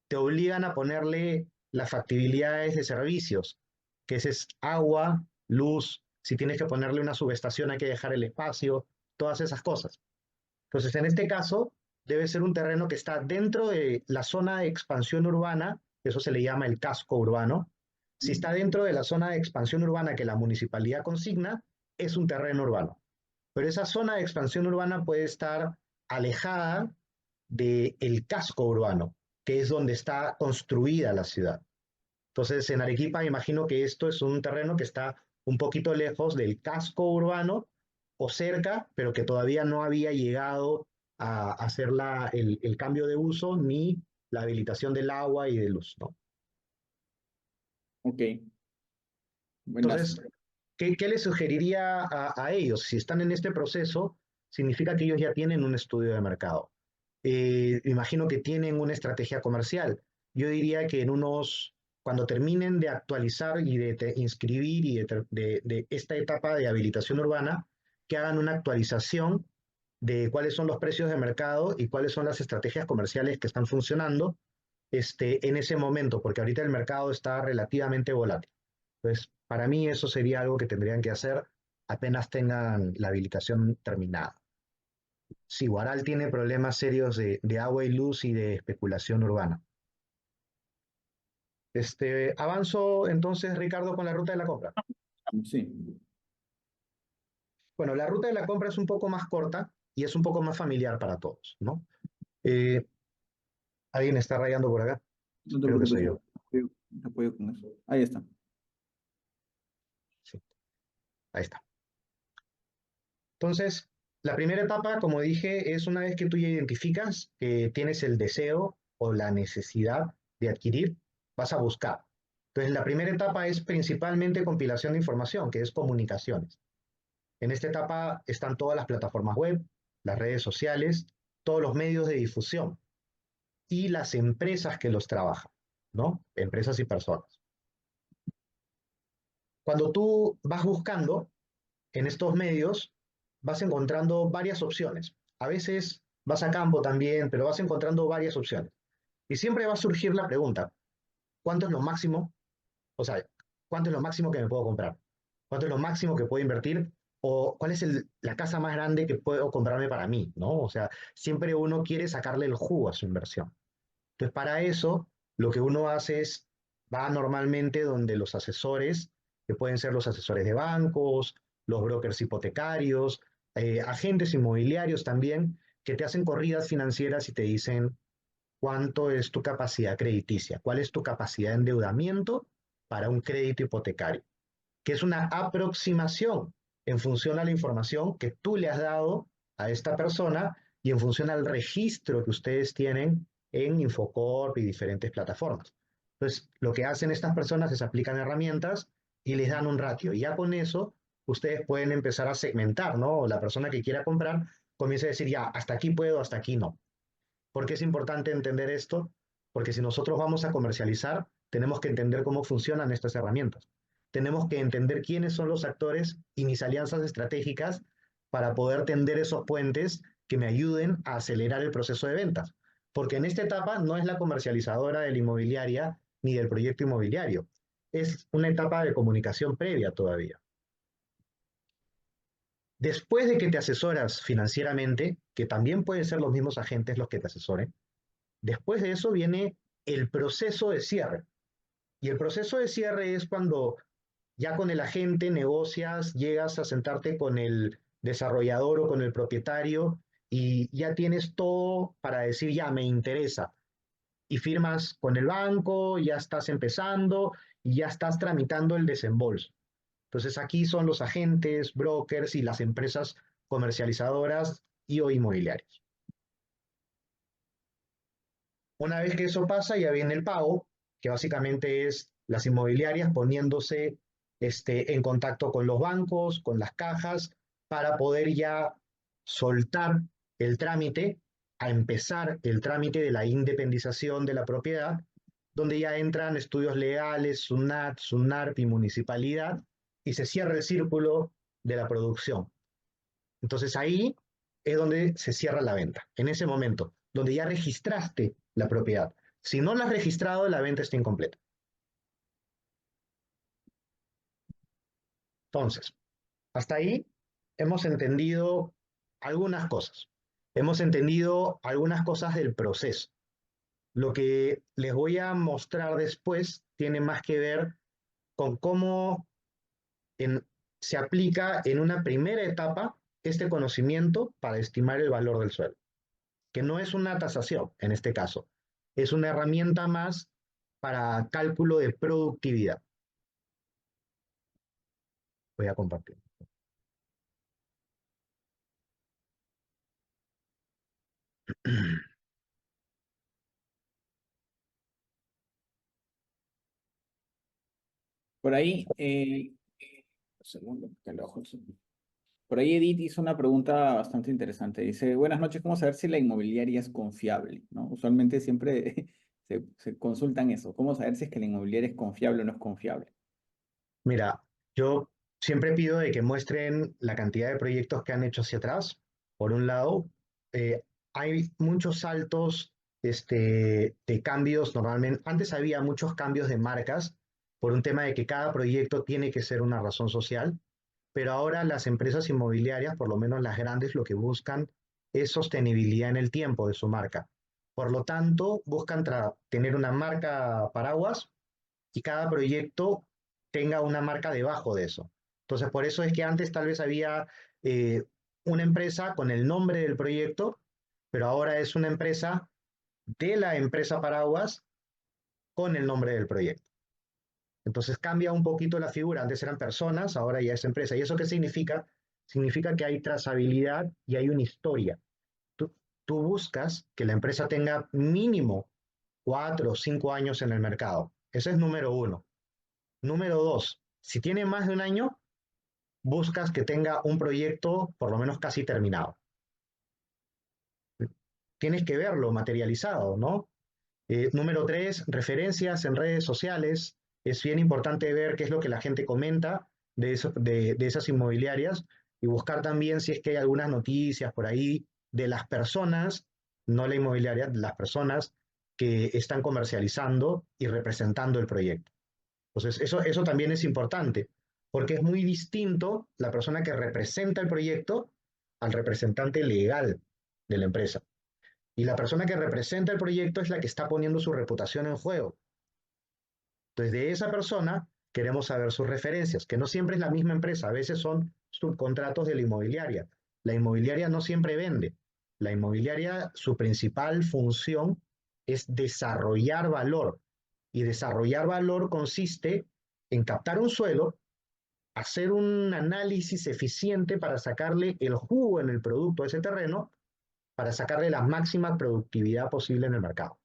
te obligan a ponerle las factibilidades de servicios, que ese es agua, luz, si tienes que ponerle una subestación hay que dejar el espacio, todas esas cosas. Entonces, en este caso, debe ser un terreno que está dentro de la zona de expansión urbana, eso se le llama el casco urbano. Si está dentro de la zona de expansión urbana que la municipalidad consigna, es un terreno urbano. Pero esa zona de expansión urbana puede estar alejada del casco urbano, que es donde está construida la ciudad. Entonces, en Arequipa, imagino que esto es un terreno que está un poquito lejos del casco urbano o cerca, pero que todavía no había llegado a hacer el cambio de uso ni la habilitación del agua y de luz, ¿no? Ok, buenas. Entonces, ¿qué les sugeriría a ellos? Si están en este proceso, significa que ellos ya tienen un estudio de mercado. Imagino que tienen una estrategia comercial. Yo diría que cuando terminen de actualizar y de inscribir y de esta etapa de habilitación urbana, que hagan una actualización de cuáles son los precios de mercado y cuáles son las estrategias comerciales que están funcionando en ese momento, porque ahorita el mercado está relativamente volátil. Entonces, para mí eso sería algo que tendrían que hacer apenas tengan la habilitación terminada. Sí, Guaral tiene problemas serios de agua y luz y de especulación urbana. Avanzo entonces, Ricardo, con la ruta de la compra. Sí. Bueno, la ruta de la compra es un poco más corta y es un poco más familiar para todos, ¿no? Eh, ¿Alguien está rayando por acá? No te Creo que preocupes, soy yo. te apoyo con eso. Ahí está. Sí, ahí está. Entonces, la primera etapa, como dije, es una vez que tú ya identificas que tienes el deseo o la necesidad de adquirir, vas a buscar. Entonces, la primera etapa es principalmente compilación de información, que es comunicaciones. En esta etapa están todas las plataformas web, las redes sociales, todos los medios de difusión y las empresas que los trabajan, ¿no? Empresas y personas. Cuando tú vas buscando en estos medios, vas encontrando varias opciones. A veces vas a campo también, pero vas encontrando varias opciones. Y siempre va a surgir la pregunta, ¿cuánto es lo máximo? O sea, ¿cuánto es lo máximo que me puedo comprar? ¿Cuánto es lo máximo que puedo invertir? ¿O cuál es la casa más grande que puedo comprarme para mí? ¿No? O sea, siempre uno quiere sacarle el jugo a su inversión. Entonces, para eso, lo que uno hace es, va normalmente donde los asesores, que pueden ser los asesores de bancos, los brokers hipotecarios, agentes inmobiliarios también, que te hacen corridas financieras y te dicen cuánto es tu capacidad crediticia, cuál es tu capacidad de endeudamiento para un crédito hipotecario, que es una aproximación en función a la información que tú le has dado a esta persona y en función al registro que ustedes tienen en Infocorp y diferentes plataformas. Entonces, lo que hacen estas personas es aplican herramientas y les dan un ratio. Y ya con eso, ustedes pueden empezar a segmentar, ¿no? La persona que quiera comprar comienza a decir, ya, hasta aquí puedo, hasta aquí no. ¿Por qué es importante entender esto? Porque si nosotros vamos a comercializar, tenemos que entender cómo funcionan estas herramientas. Tenemos que entender quiénes son los actores y mis alianzas estratégicas para poder tender esos puentes que me ayuden a acelerar el proceso de ventas. Porque en esta etapa no es la comercializadora de la inmobiliaria ni del proyecto inmobiliario. Es una etapa de comunicación previa todavía. Después de que te asesoras financieramente, que también pueden ser los mismos agentes los que te asesoren, después de eso viene el proceso de cierre. Y el proceso de cierre es cuando ya con el agente negocias, llegas a sentarte con el desarrollador o con el propietario y ya tienes todo para decir, ya me interesa. Y firmas con el banco, ya estás empezando y ya estás tramitando el desembolso. Entonces aquí son los agentes, brokers y las empresas comercializadoras y o inmobiliarias. Una vez que eso pasa, ya viene el pago, que básicamente es las inmobiliarias poniéndose en contacto con los bancos, con las cajas, para poder ya soltar el trámite, a empezar el trámite de la independización de la propiedad, donde ya entran estudios legales, SUNAT, SUNARP y municipalidad, y se cierra el círculo de la producción. Entonces ahí es donde se cierra la venta, en ese momento, donde ya registraste la propiedad. Si no la has registrado, la venta está incompleta. Entonces, hasta ahí hemos entendido algunas cosas. Hemos entendido algunas cosas del proceso. Lo que les voy a mostrar después tiene más que ver con cómo en- se aplica en una primera etapa este conocimiento para estimar el valor del suelo, que no es una tasación en este caso, es una herramienta más para cálculo de productividad. Voy a compartir. Por ahí, un segundo, que le bajo el zoom. Por ahí Edith hizo una pregunta bastante interesante. Dice, buenas noches, ¿cómo saber si la inmobiliaria es confiable? ¿No? Usualmente siempre se consultan eso. ¿Cómo saber si es que la inmobiliaria es confiable o no es confiable? Mira, yo siempre pido de que muestren la cantidad de proyectos que han hecho hacia atrás. Por un lado, eh, hay muchos saltos de cambios normalmente. Antes había muchos cambios de marcas por un tema de que cada proyecto tiene que ser una razón social, pero ahora las empresas inmobiliarias, por lo menos las grandes, lo que buscan es sostenibilidad en el tiempo de su marca. Por lo tanto, buscan tener una marca paraguas y cada proyecto tenga una marca debajo de eso. Entonces, por eso es que antes tal vez había eh, una empresa con el nombre del proyecto, pero ahora es una empresa de la empresa paraguas con el nombre del proyecto. Entonces cambia un poquito la figura. Antes eran personas, ahora ya es empresa. ¿Y eso qué significa? Significa que hay trazabilidad y hay una historia. Tú, tú buscas que la empresa tenga mínimo 4 o 5 años en el mercado. Ese es número uno. Número dos, si tiene más de un año, buscas que tenga un proyecto por lo menos casi terminado. Tienes que verlo materializado, ¿no? Número tres, referencias en redes sociales. Es bien importante ver qué es lo que la gente comenta de esas inmobiliarias y buscar también si es que hay algunas noticias por ahí de las personas, no la inmobiliaria, de las personas que están comercializando y representando el proyecto. Entonces, eso también es importante, porque es muy distinto la persona que representa el proyecto al representante legal de la empresa. Y la persona que representa el proyecto es la que está poniendo su reputación en juego. Entonces, de esa persona queremos saber sus referencias, que no siempre es la misma empresa, a veces son subcontratos de la inmobiliaria. La inmobiliaria no siempre vende. La inmobiliaria, su principal función es desarrollar valor. Y desarrollar valor consiste en captar un suelo, hacer un análisis eficiente para sacarle el jugo en el producto a ese terreno, para sacarle la máxima productividad posible en el mercado.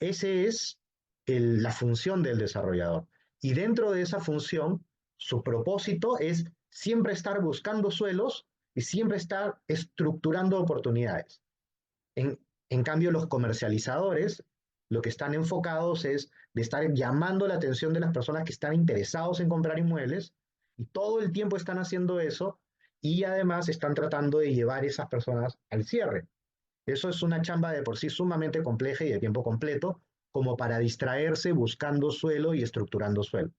Esa es la función del desarrollador. Y dentro de esa función, su propósito es siempre estar buscando suelos y siempre estar estructurando oportunidades. En, en cambio, los comercializadores lo que están enfocados es de estar llamando la atención de las personas que están interesados en comprar inmuebles y todo el tiempo están haciendo eso y además están tratando de llevar esas personas al cierre. Eso es una chamba de por sí sumamente compleja y de tiempo completo, como para distraerse buscando suelo y estructurando suelo.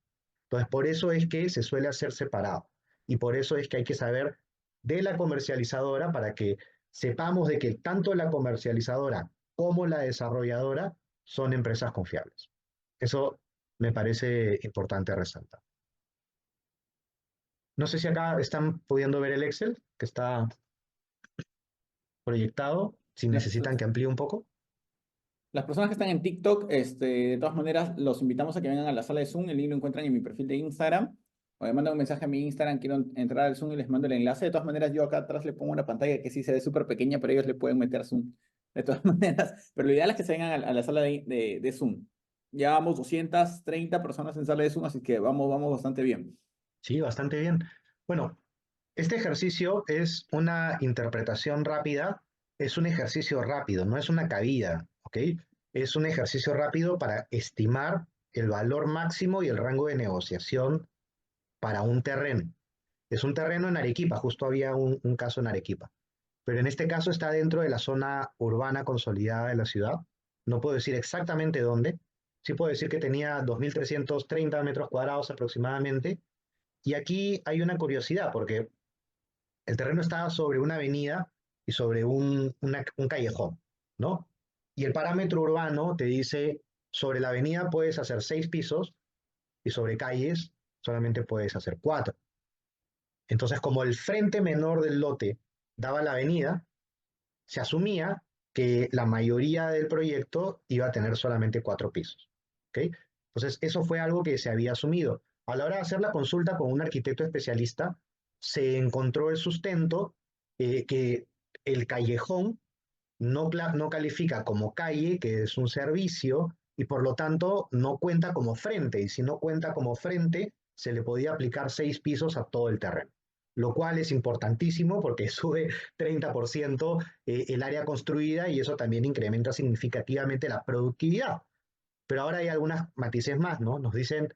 Entonces, por eso es que se suele hacer separado. Y por eso es que hay que saber de la comercializadora para que sepamos de que tanto la comercializadora como la desarrolladora son empresas confiables. Eso me parece importante resaltar. No sé si acá están pudiendo ver el Excel que está proyectado, si Las, necesitan que amplíe un poco. las personas que están en TikTok, de todas maneras, los invitamos a que vengan a la sala de Zoom. El link lo encuentran en mi perfil de Instagram. O me mandan un mensaje a mi Instagram, quiero entrar al Zoom y les mando el enlace. De todas maneras, yo acá atrás le pongo una pantalla que sí se ve súper pequeña, pero ellos le pueden meter Zoom. De todas maneras, pero lo ideal es que se vengan a la sala de Zoom. Ya vamos 230 personas en sala de Zoom, así que vamos bastante bien. Sí, bastante bien. Bueno, este ejercicio es una interpretación rápida, es un ejercicio rápido, no es una cabida, ¿ok? Es un ejercicio rápido para estimar el valor máximo y el rango de negociación para un terreno. Es un terreno en Arequipa, justo había un caso en Arequipa, pero en este caso está dentro de la zona urbana consolidada de la ciudad. No puedo decir exactamente dónde, sí puedo decir que tenía 2.330 metros cuadrados aproximadamente Y aquí hay una curiosidad, porque el terreno estaba sobre una avenida y sobre un callejón, ¿no? Y el parámetro urbano te dice, sobre la avenida puedes hacer 6 pisos y sobre calles solamente puedes hacer 4. Entonces, como el frente menor del lote daba la avenida, se asumía que la mayoría del proyecto iba a tener solamente 4 pisos. ¿Ok? Entonces, eso fue algo que se había asumido. A la hora de hacer la consulta con un arquitecto especialista, se encontró el sustento que el callejón no califica como calle, que es un servicio, y por lo tanto no cuenta como frente. Y si no cuenta como frente, se le podía aplicar 6 pisos a todo el terreno, lo cual es importantísimo porque sube 30% el área construida y eso también incrementa significativamente la productividad. Pero ahora hay algunas matices más, ¿no? Nos dicen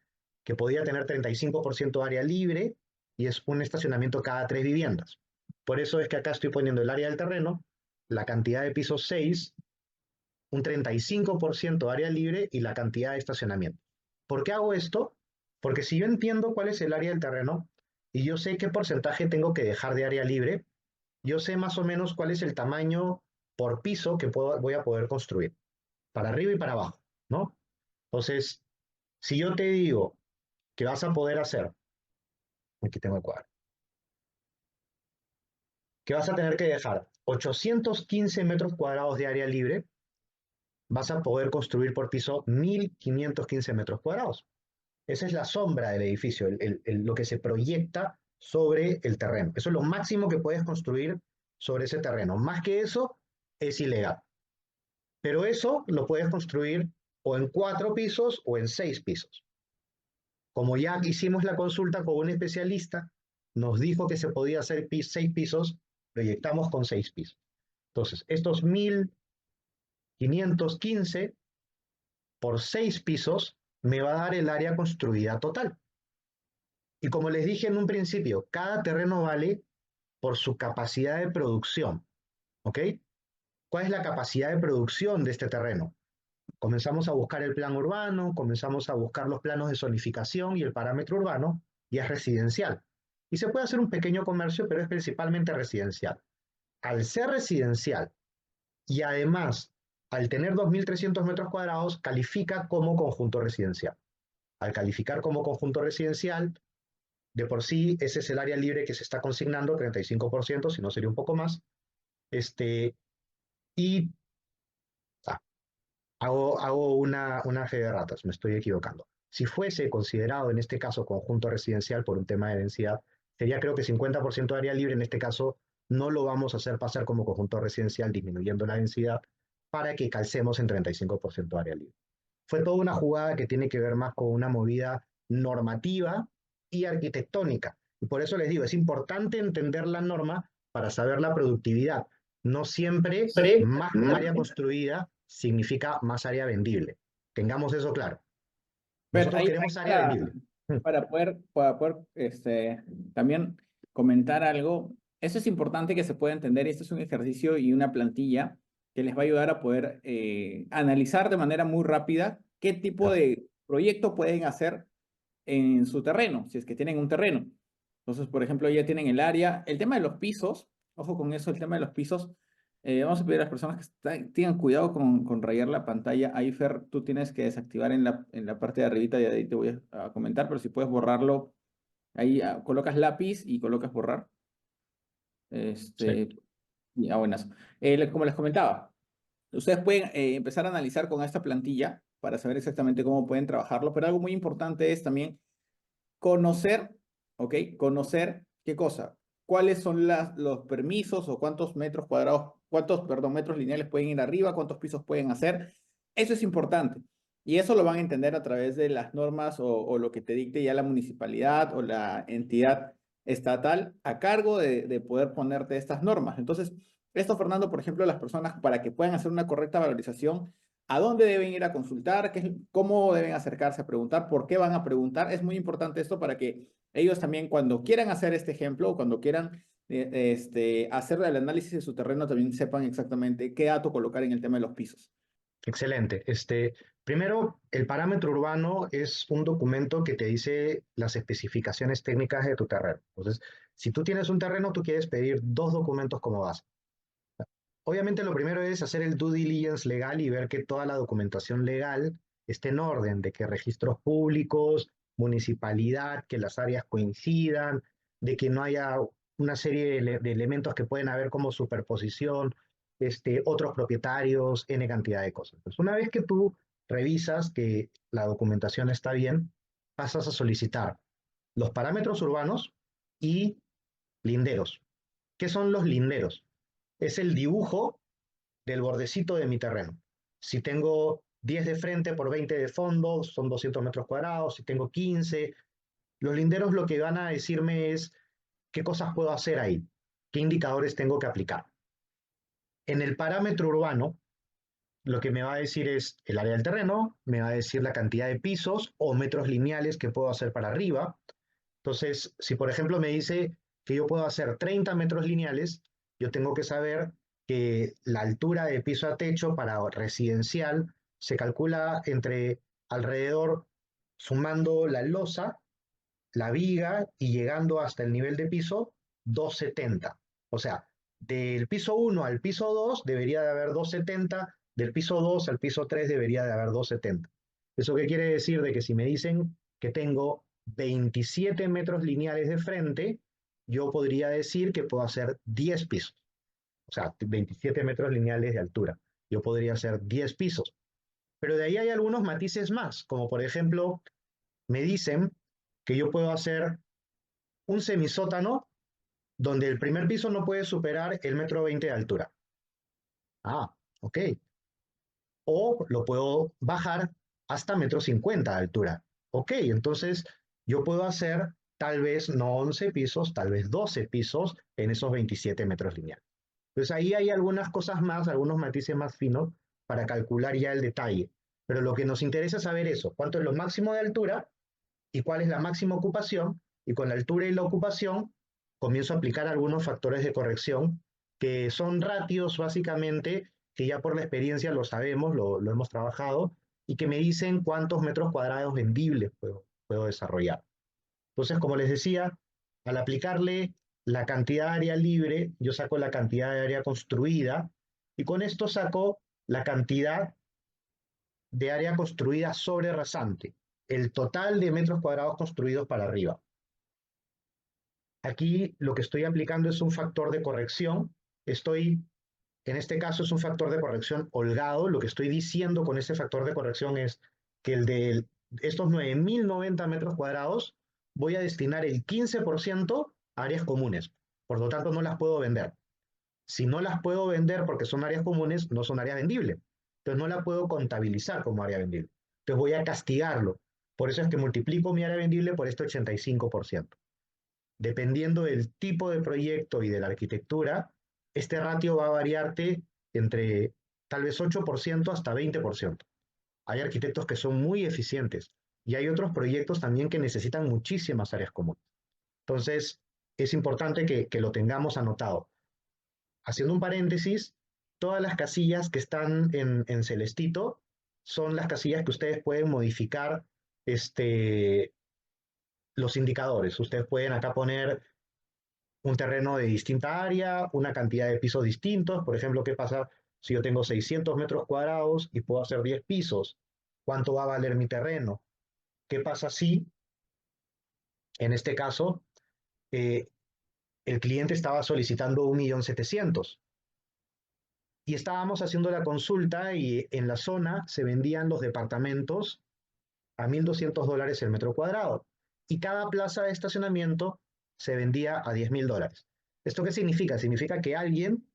que podía tener 35% de área libre y es un estacionamiento cada 3 viviendas. Por eso es que acá estoy poniendo el área del terreno, la cantidad de pisos 6, un 35% de área libre y la cantidad de estacionamiento. ¿Por qué hago esto? Porque si yo entiendo cuál es el área del terreno y yo sé qué porcentaje tengo que dejar de área libre, yo sé más o menos cuál es el tamaño por piso que voy a poder construir, para arriba y para abajo, ¿no? Entonces, si yo te digo que vas a poder hacer, aquí tengo el cuadro, que vas a tener que dejar 815 metros cuadrados de área libre, vas a poder construir por piso 1515 metros cuadrados. Esa es la sombra del edificio, lo que se proyecta sobre el terreno. Eso es lo máximo que puedes construir sobre ese terreno. Más que eso, es ilegal. Pero eso lo puedes construir o en 4 pisos o en 6 pisos. Como ya hicimos la consulta con un especialista, nos dijo que se podía hacer 6 pisos, proyectamos con 6 pisos. Entonces, estos 1515 por 6 pisos me va a dar el área construida total. Y como les dije en un principio, cada terreno vale por su capacidad de producción. ¿Ok? ¿Cuál es la capacidad de producción de este terreno? Comenzamos a buscar el plan urbano, comenzamos a buscar los planos de zonificación y el parámetro urbano, y es residencial. Y se puede hacer un pequeño comercio, pero es principalmente residencial. Al ser residencial y además al tener 2.300 metros cuadrados, califica como conjunto residencial. Al calificar como conjunto residencial, de por sí, ese es el área libre que se está consignando, 35%, si no sería un poco más. Y ah, hago una fe de ratas, me estoy equivocando. Si fuese considerado en este caso conjunto residencial por un tema de densidad, sería creo que 50% de área libre. En este caso, no lo vamos a hacer pasar como conjunto residencial disminuyendo la densidad para que calcemos en 35% de área libre. Fue toda una jugada que tiene que ver más con una movida normativa y arquitectónica. Y por eso les digo, es importante entender la norma para saber la productividad. No siempre más área construida significa más área vendible. Tengamos eso claro. Pero Nosotros ahí queremos área vendible. para poder también comentar algo, eso es importante que se pueda entender, y esto es un ejercicio y una plantilla que les va a ayudar a poder analizar de manera muy rápida qué tipo Claro. de proyecto pueden hacer en su terreno, si es que tienen un terreno. Entonces, por ejemplo, ya tienen el área. El tema de los pisos, ojo con eso, el tema de los pisos. Vamos a pedir a las personas que tengan cuidado con rayar la pantalla. Ahí, Fer, tú tienes que desactivar en la parte de arribita y ahí te voy a comentar, pero si puedes borrarlo, ahí colocas lápiz y colocas borrar. Sí. Este, buenas. Como les comentaba, ustedes pueden empezar a analizar con esta plantilla para saber exactamente cómo pueden trabajarlo, pero algo muy importante es también conocer, ¿ok? Conocer qué cosa, cuáles son los permisos o cuántos metros cuadrados, perdón, metros lineales pueden ir arriba, cuántos pisos pueden hacer. Eso es importante. Y eso lo van a entender a través de las normas o lo que te dicte ya la municipalidad o la entidad estatal a cargo de poder ponerte estas normas. Entonces, esto, Fernando, por ejemplo, las personas para que puedan hacer una correcta valorización, ¿a dónde deben ir a consultar? ¿Cómo deben acercarse a preguntar? ¿Por qué van a preguntar? Es muy importante esto para que ellos también cuando quieran hacer este ejemplo o cuando quieran hacer el análisis de su terreno también sepan exactamente qué dato colocar en el tema de los pisos. Excelente. Primero, el parámetro urbano es un documento que te dice las especificaciones técnicas de tu terreno. Entonces, si tú tienes un terreno, tú quieres pedir dos documentos como base. Obviamente lo primero es hacer el due diligence legal y ver que toda la documentación legal esté en orden, de que registros públicos, municipalidad, que las áreas coincidan, de que no haya una serie de elementos que pueden haber como superposición, otros propietarios, N cantidad de cosas. Entonces, una vez que tú revisas que la documentación está bien, pasas a solicitar los parámetros urbanos y linderos. ¿Qué son los linderos? Es el dibujo del bordecito de mi terreno. Si tengo 10 de frente por 20 de fondo, son 200 metros cuadrados. Si tengo 15, los linderos lo que van a decirme es qué cosas puedo hacer ahí, qué indicadores tengo que aplicar. En el parámetro urbano, lo que me va a decir es el área del terreno, me va a decir la cantidad de pisos o metros lineales que puedo hacer para arriba. Entonces, si por ejemplo me dice que yo puedo hacer 30 metros lineales, yo tengo que saber que la altura de piso a techo para residencial se calcula entre alrededor, sumando la losa, la viga y llegando hasta el nivel de piso, 270. O sea, del piso 1 al piso 2 debería de haber 270, del piso 2 al piso 3 debería de haber 270. ¿Eso qué quiere decir? De que si me dicen que tengo 27 metros lineales de frente, yo podría decir que puedo hacer 10 pisos. O sea, 27 metros lineales de altura. Yo podría hacer 10 pisos. Pero de ahí hay algunos matices más, como por ejemplo, me dicen que yo puedo hacer un semisótano donde el primer piso no puede superar el metro 20 de altura. Ah, ok. O lo puedo bajar hasta metro 50 de altura. Ok, entonces yo puedo hacer tal vez no 11 pisos, tal vez 12 pisos en esos 27 metros lineales. Entonces ahí hay algunas cosas más, algunos matices más finos para calcular ya el detalle. Pero lo que nos interesa es saber eso, cuánto es lo máximo de altura y cuál es la máxima ocupación, y con la altura y la ocupación comienzo a aplicar algunos factores de corrección que son ratios básicamente, que ya por la experiencia lo sabemos, lo hemos trabajado, y que me dicen cuántos metros cuadrados vendibles puedo desarrollar. Entonces, como les decía, al aplicarle la cantidad de área libre, yo saco la cantidad de área construida, y con esto saco la cantidad de área construida sobre rasante, el total de metros cuadrados construidos para arriba. Aquí lo que estoy aplicando es un factor de corrección. En este caso es un factor de corrección holgado. Lo que estoy diciendo con ese factor de corrección es que el de estos 9.090 metros cuadrados voy a destinar el 15% a áreas comunes. Por lo tanto, no las puedo vender. Si no las puedo vender porque son áreas comunes, no son áreas vendibles. Entonces no la puedo contabilizar como área vendible. Entonces voy a castigarlo. Por eso es que multiplico mi área vendible por este 85%. Dependiendo del tipo de proyecto y de la arquitectura, este ratio va a variarte entre tal vez 8% hasta 20%. Hay arquitectos que son muy eficientes y hay otros proyectos también que necesitan muchísimas áreas comunes. Entonces, es importante que lo tengamos anotado. Haciendo un paréntesis, todas las casillas que están en celestito son las casillas que ustedes pueden modificar los indicadores. Ustedes pueden acá poner un terreno de distinta área, una cantidad de pisos distintos. Por ejemplo, ¿qué pasa si yo tengo 600 metros cuadrados y puedo hacer 10 pisos? ¿Cuánto va a valer mi terreno? ¿Qué pasa si, en este caso, eh, el cliente estaba solicitando 1.700.000? Y estábamos haciendo la consulta y en la zona se vendían los departamentos a $1.200 el metro cuadrado. Y cada plaza de estacionamiento se vendía a $10.000. ¿Esto qué significa? Significa que alguien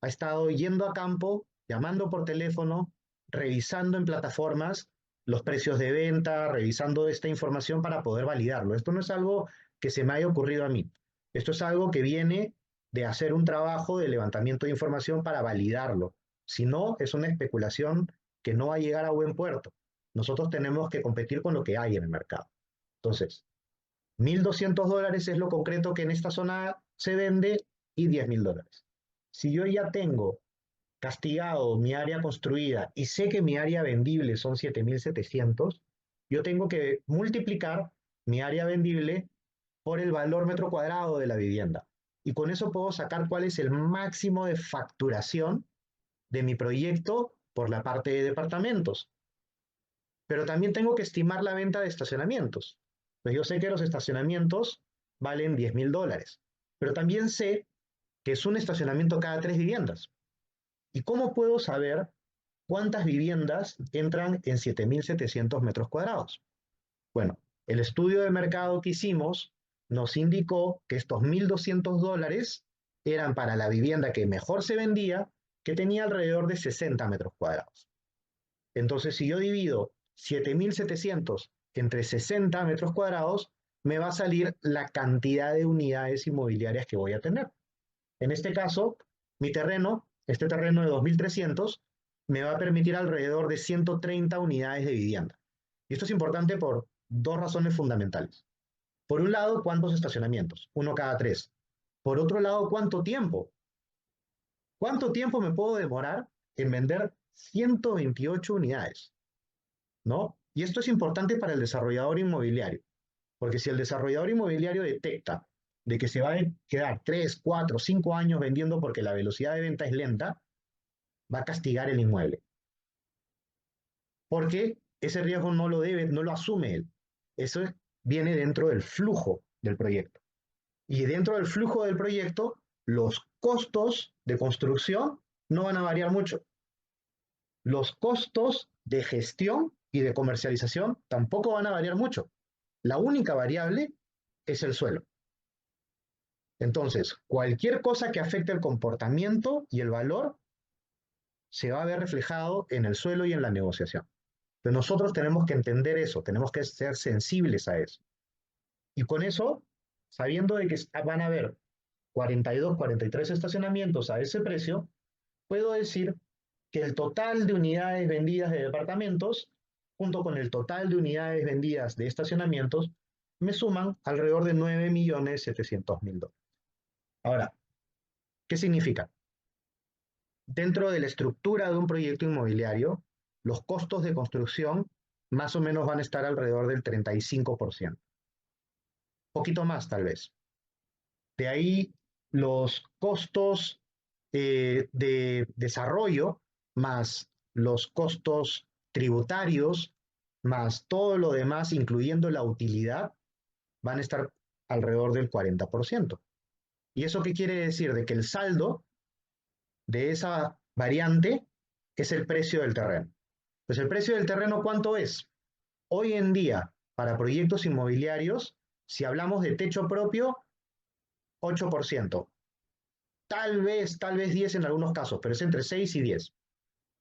ha estado yendo a campo, llamando por teléfono, revisando en plataformas los precios de venta, revisando esta información para poder validarlo. Esto no es algo que se me haya ocurrido a mí. Esto es algo que viene de hacer un trabajo de levantamiento de información para validarlo. Si no, es una especulación que no va a llegar a buen puerto. Nosotros tenemos que competir con lo que hay en el mercado. Entonces, $1.200 es lo concreto que en esta zona se vende y $10.000. Si yo ya tengo castigado mi área construida y sé que mi área vendible son 7.700, yo tengo que multiplicar mi área vendible por el valor metro cuadrado de la vivienda. Y con eso puedo sacar cuál es el máximo de facturación de mi proyecto por la parte de departamentos. Pero también tengo que estimar la venta de estacionamientos. Pues yo sé que los estacionamientos valen $10.000, pero también sé que es un estacionamiento cada 3 viviendas. ¿Y cómo puedo saber cuántas viviendas entran en 7.700 metros cuadrados? Bueno, el estudio de mercado que hicimos nos indicó que estos $1.200 eran para la vivienda que mejor se vendía, que tenía alrededor de 60 metros cuadrados. Entonces, si yo divido 7.700 entre 60 metros cuadrados, me va a salir la cantidad de unidades inmobiliarias que voy a tener. En este caso, mi terreno, este terreno de 2.300, me va a permitir alrededor de 130 unidades de vivienda. Y esto es importante por dos razones fundamentales. Por un lado, ¿cuántos estacionamientos? Uno cada 3. Por otro lado, ¿cuánto tiempo? ¿Cuánto tiempo me puedo demorar en vender 128 unidades? ¿No? Y esto es importante para el desarrollador inmobiliario, porque si el desarrollador inmobiliario detecta de que se va a quedar 3, 4, 5 años vendiendo porque la velocidad de venta es lenta, va a castigar el inmueble. Porque ese riesgo no lo debe, no lo asume él. Eso viene dentro del flujo del proyecto. Y dentro del flujo del proyecto, los costos de construcción no van a variar mucho. Los costos de gestión y de comercialización tampoco van a variar mucho. La única variable es el suelo. Entonces, cualquier cosa que afecte el comportamiento y el valor se va a ver reflejado en el suelo y en la negociación. Pero nosotros tenemos que entender eso, tenemos que ser sensibles a eso. Y con eso, sabiendo de que van a haber 42, 43 estacionamientos a ese precio, puedo decir que el total de unidades vendidas de departamentos, junto con el total de unidades vendidas de estacionamientos, me suman alrededor de $9.700.000. Ahora, ¿qué significa? Dentro de la estructura de un proyecto inmobiliario, los costos de construcción más o menos van a estar alrededor del 35%. Poquito más tal vez. De ahí los costos de desarrollo, más los costos tributarios, más todo lo demás, incluyendo la utilidad, van a estar alrededor del 40%. ¿Y eso qué quiere decir? De que el saldo de esa variante es el precio del terreno. Pues el precio del terreno, ¿cuánto es? Hoy en día, para proyectos inmobiliarios, si hablamos de techo propio, 8%. Tal vez 10 en algunos casos, pero es entre 6 y 10.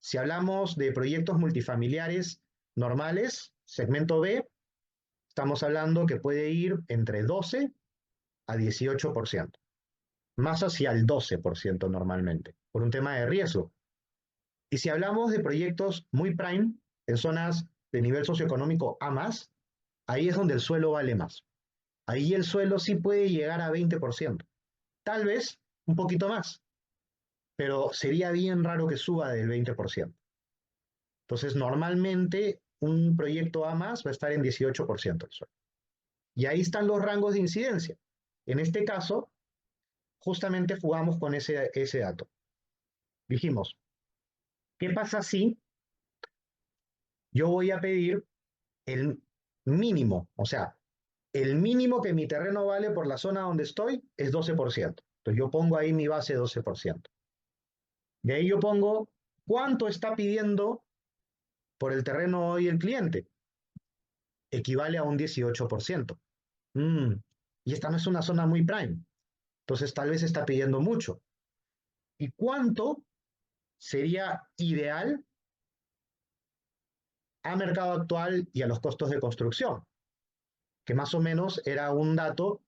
Si hablamos de proyectos multifamiliares normales, segmento B, estamos hablando que puede ir entre 12 a 18%, más hacia el 12% normalmente, por un tema de riesgo. Y si hablamos de proyectos muy prime, en zonas de nivel socioeconómico A más, ahí es donde el suelo vale más. Ahí el suelo sí puede llegar a 20%, tal vez un poquito más, pero sería bien raro que suba del 20%. Entonces, normalmente un proyecto A más va a estar en 18% del suelo. Y ahí están los rangos de incidencia. En este caso, justamente jugamos con ese dato. Dijimos, ¿qué pasa si yo voy a pedir el mínimo? O sea, el mínimo que mi terreno vale por la zona donde estoy es 12%. Entonces yo pongo ahí mi base 12%. De ahí yo pongo cuánto está pidiendo por el terreno hoy el cliente. Equivale a un 18%. Mm, y esta no es una zona muy prime. Entonces tal vez está pidiendo mucho. ¿Y cuánto sería ideal a mercado actual y a los costos de construcción? Que más o menos era un dato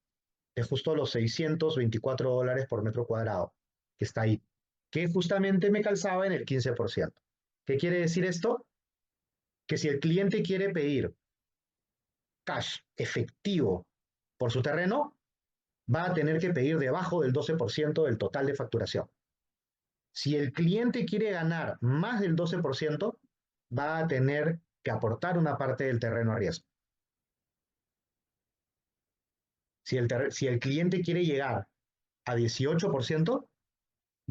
de justo los $624 por metro cuadrado, que está ahí, que justamente me calzaba en el 15%. ¿Qué quiere decir esto? Que si el cliente quiere pedir cash efectivo por su terreno, va a tener que pedir debajo del 12% del total de facturación. Si el cliente quiere ganar más del 12%, va a tener que aportar una parte del terreno a riesgo. Si el cliente quiere llegar a 18%,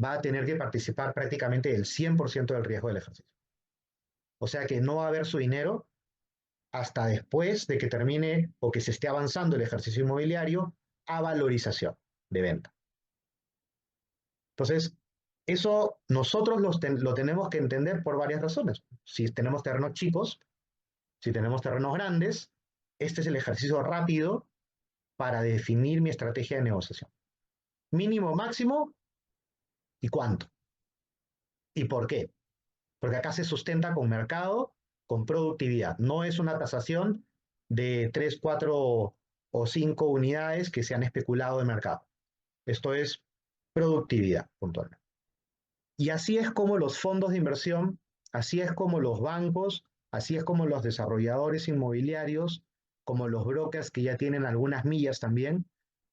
va a tener que participar prácticamente del 100% del riesgo del ejercicio. O sea que no va a ver su dinero hasta después de que termine o que se esté avanzando el ejercicio inmobiliario a valorización de venta. Entonces, eso nosotros lo tenemos que entender por varias razones. Si tenemos terrenos chicos, si tenemos terrenos grandes, este es el ejercicio rápido para definir mi estrategia de negociación. Mínimo, máximo y cuánto. ¿Y por qué? Porque acá se sustenta con mercado, con productividad. No es una tasación de 3, 4 o 5 unidades que se han especulado de mercado. Esto es productividad puntualmente. Y así es como los fondos de inversión, así es como los bancos, así es como los desarrolladores inmobiliarios, como los brokers que ya tienen algunas millas también,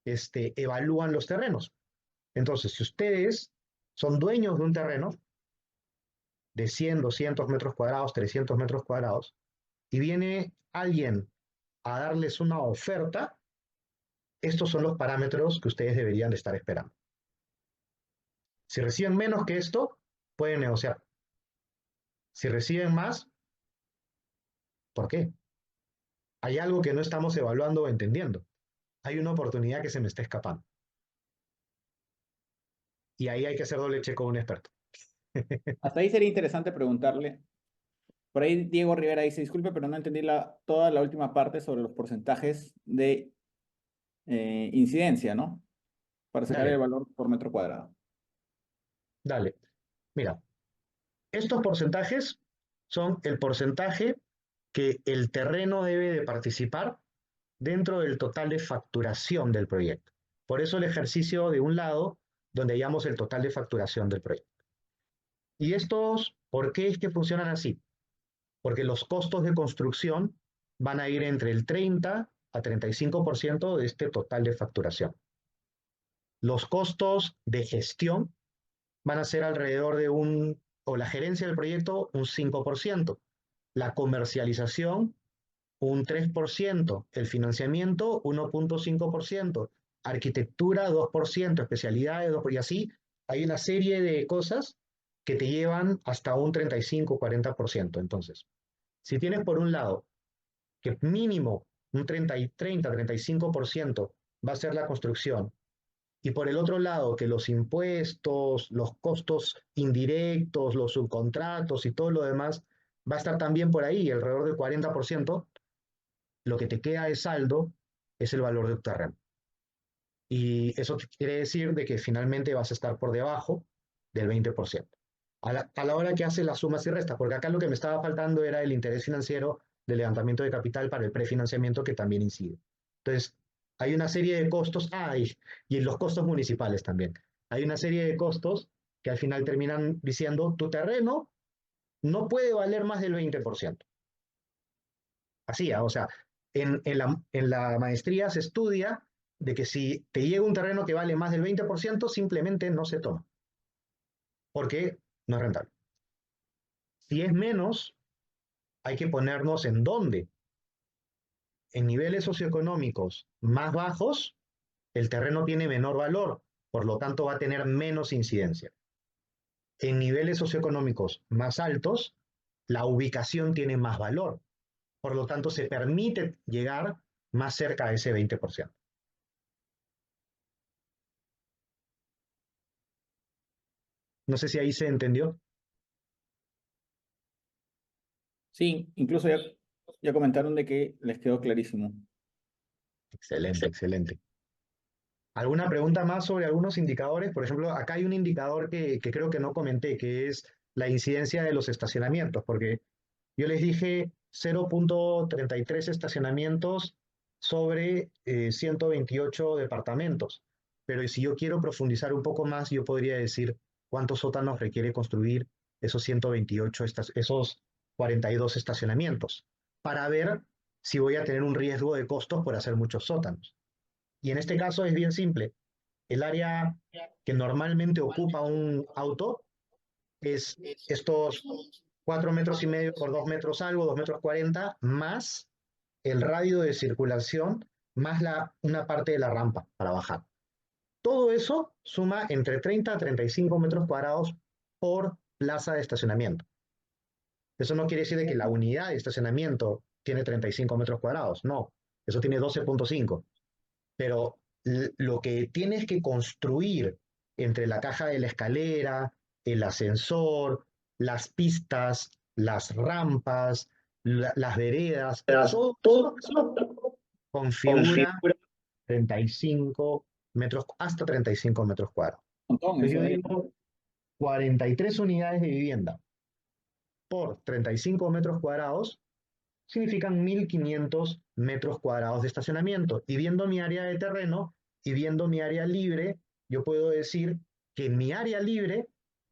evalúan los terrenos. Entonces, si ustedes son dueños de un terreno de 100, 200 metros cuadrados, 300 metros cuadrados, y viene alguien a darles una oferta, estos son los parámetros que ustedes deberían de estar esperando. Si reciben menos que esto, pueden negociar. Si reciben más, ¿por qué? Hay algo que no estamos evaluando o entendiendo. Hay una oportunidad que se me está escapando. Y ahí hay que hacer doble check con un experto. Hasta ahí sería interesante preguntarle. Por ahí Diego Rivera dice, disculpe, pero no entendí toda la última parte sobre los porcentajes de incidencia, ¿no? Para sacar el Dale, valor por metro cuadrado. dale. Mira, estos porcentajes son el porcentaje que el terreno debe de participar dentro del total de facturación del proyecto. Por eso el ejercicio de un lado, donde hallamos el total de facturación del proyecto. ¿Y estos, por qué es que funcionan así? Porque los costos de construcción van a ir entre el 30 a 35% de este total de facturación. Los costos de gestión van a ser alrededor de o la gerencia del proyecto, un 5%, la comercialización, un 3%, el financiamiento, 1,5%, arquitectura, 2%, especialidades, 2%, y así hay una serie de cosas que te llevan hasta un 35-40%. Entonces, si tienes por un lado que mínimo un 30-35% va a ser la construcción, y por el otro lado que los impuestos, los costos indirectos, los subcontratos y todo lo demás va a estar también por ahí, alrededor del 40%, lo que te queda de saldo es el valor del terreno. Y eso quiere decir de que finalmente vas a estar por debajo del 20%. A la hora que haces las sumas y restas, porque acá lo que me estaba faltando era el interés financiero del levantamiento de capital para el prefinanciamiento que también incide. Entonces, hay una serie de costos, y los costos municipales también. Hay una serie de costos que al final terminan diciendo, tu terreno no puede valer más del 20%. Así, o sea, en la maestría se estudia de que si te llega un terreno que vale más del 20%, simplemente no se toma, porque no es rentable. Si es menos, hay que ponernos en dónde. En niveles socioeconómicos más bajos, el terreno tiene menor valor, por lo tanto va a tener menos incidencia. En niveles socioeconómicos más altos, la ubicación tiene más valor, por lo tanto se permite llegar más cerca a ese 20%. No sé si ahí se entendió. Sí, incluso ya comentaron de que les quedó clarísimo. Excelente, excelente. ¿Alguna pregunta más sobre algunos indicadores? Por ejemplo, acá hay un indicador que creo que no comenté, que es la incidencia de los estacionamientos, porque yo les dije 0,33 estacionamientos sobre 128 departamentos, pero si yo quiero profundizar un poco más, yo podría decir cuántos sótanos requiere construir esos 128, esos 42 estacionamientos, para ver si voy a tener un riesgo de costos por hacer muchos sótanos. Y en este caso es bien simple. El área que normalmente ocupa un auto es estos 4,5 metros por 2 metros algo, 2,40 metros, más el radio de circulación, más una parte de la rampa para bajar. Todo eso suma entre 30 a 35 metros cuadrados por plaza de estacionamiento. Eso no quiere decir de que la unidad de estacionamiento tiene 35 metros cuadrados, no, eso tiene 12,5. Pero lo que tienes que construir entre la caja de la escalera, el ascensor, las pistas, las rampas, las veredas, todo eso configura 35 metros, hasta 35 metros cuadrados. Un montón Entonces eso yo de ahí. digo 43 unidades de vivienda por 35 metros cuadrados significan 1,500 metros cuadrados de estacionamiento. Y viendo mi área de terreno y viendo mi área libre, yo puedo decir que en mi área libre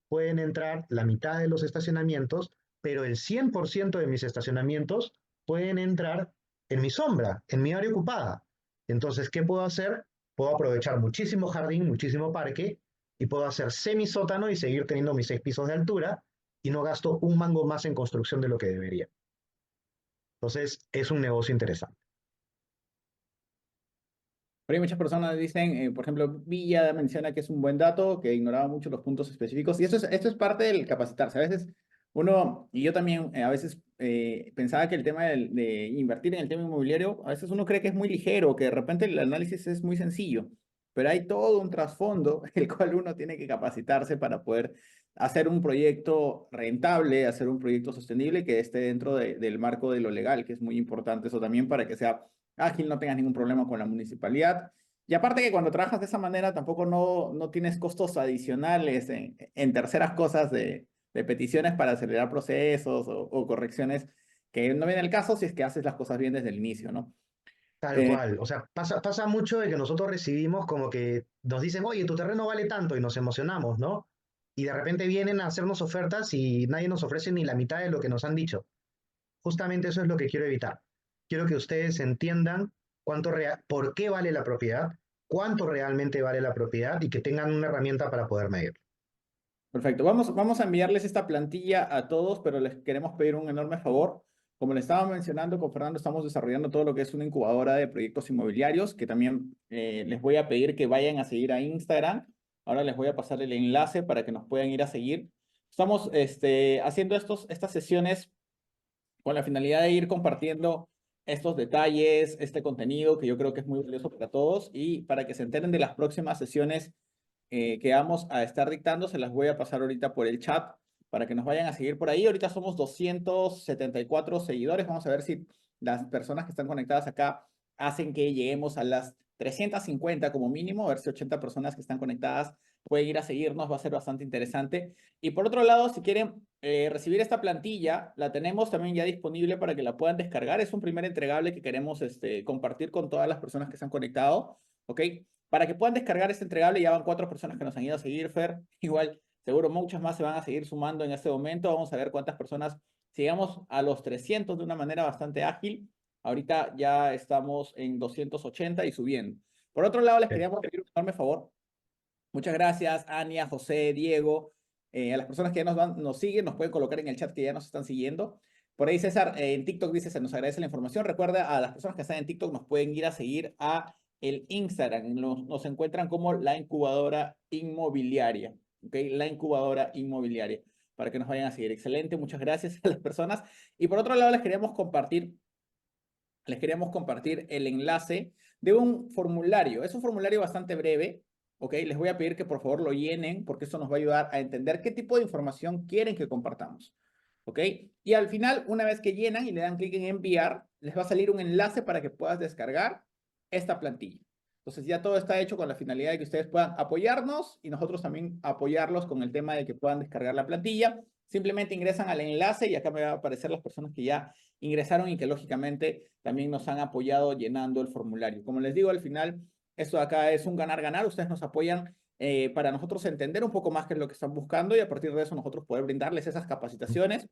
pueden entrar la mitad de los estacionamientos, pero el 100% de mis estacionamientos pueden entrar en mi sombra, en mi área ocupada. Entonces, ¿qué puedo hacer? Puedo aprovechar muchísimo jardín, muchísimo parque, y puedo hacer semisótano y seguir teniendo mis 6 pisos de altura, y no gasto un mango más en construcción de lo que debería. Entonces, es un negocio interesante. Pero hay muchas personas dicen, por ejemplo, Villa menciona que es un buen dato, que ignoraba mucho los puntos específicos, y esto es parte del capacitarse. A veces uno, y yo también a veces pensaba que el tema de invertir en el tema inmobiliario, a veces uno cree que es muy ligero, que de repente el análisis es muy sencillo, pero hay todo un trasfondo el cual uno tiene que capacitarse para poder hacer un proyecto rentable, hacer un proyecto sostenible que esté dentro del marco de lo legal, que es muy importante eso también para que sea ágil, no tengas ningún problema con la municipalidad. Y aparte que cuando trabajas de esa manera tampoco no tienes costos adicionales en terceras cosas de peticiones para acelerar procesos o correcciones que no viene el caso si es que haces las cosas bien desde el inicio, ¿no? Tal Eh, cual. O sea, pasa mucho de que nosotros recibimos como que nos dicen, oye, tu terreno vale tanto y nos emocionamos, ¿no? Y de repente vienen a hacernos ofertas y nadie nos ofrece ni la mitad de lo que nos han dicho. Justamente eso es lo que quiero evitar. Quiero que ustedes entiendan por qué vale la propiedad, cuánto realmente vale la propiedad y que tengan una herramienta para poder medir. Perfecto. Vamos a enviarles esta plantilla a todos, pero les queremos pedir un enorme favor. Como le estaba mencionando, con Fernando estamos desarrollando todo lo que es una incubadora de proyectos inmobiliarios, que también les voy a pedir que vayan a seguir a Instagram. Ahora les voy a pasar el enlace para que nos puedan ir a seguir. Estamos haciendo estas sesiones con la finalidad de ir compartiendo estos detalles, este contenido que yo creo que es muy valioso para todos y para que se enteren de las próximas sesiones que vamos a estar dictando, se las voy a pasar ahorita por el chat para que nos vayan a seguir por ahí. Ahorita somos 274 seguidores. Vamos a ver si las personas que están conectadas acá hacen que lleguemos a las 350 como mínimo, a ver si 80 personas que están conectadas pueden ir a seguirnos, va a ser bastante interesante. Y por otro lado, si quieren recibir esta plantilla, la tenemos también ya disponible para que la puedan descargar. Es un primer entregable que queremos compartir con todas las personas que se han conectado, ¿ok? Para que puedan descargar este entregable, ya van 4 personas que nos han ido a seguir, Fer. Igual, seguro muchas más se van a seguir sumando en este momento. Vamos a ver cuántas personas, si llegamos a los 300 de una manera bastante ágil. Ahorita ya estamos en 280 y subiendo. Por otro lado, les queríamos pedir un enorme favor. Muchas gracias, Ania, José, Diego, a las personas que ya nos siguen, nos pueden colocar en el chat que ya nos están siguiendo. Por ahí César, en TikTok dice, se nos agradece la información. Recuerda, a las personas que están en TikTok nos pueden ir a seguir a el Instagram. Nos encuentran como la incubadora inmobiliaria, ¿ok? La incubadora inmobiliaria, para que nos vayan a seguir. Excelente, muchas gracias a las personas. Y por otro lado, les queríamos compartir el enlace de un formulario. Es un formulario bastante breve, ¿ok? Les voy a pedir que por favor lo llenen porque eso nos va a ayudar a entender qué tipo de información quieren que compartamos, ¿ok? Y al final, una vez que llenan y le dan clic en enviar, les va a salir un enlace para que puedas descargar esta plantilla. Entonces ya todo está hecho con la finalidad de que ustedes puedan apoyarnos y nosotros también apoyarlos con el tema de que puedan descargar la plantilla. Simplemente ingresan al enlace y acá me va a aparecer las personas que ya ingresaron y que lógicamente también nos han apoyado llenando el formulario. Como les digo, al final, esto de acá es un ganar-ganar. Ustedes nos apoyan para nosotros entender un poco más qué es lo que están buscando y a partir de eso nosotros poder brindarles esas capacitaciones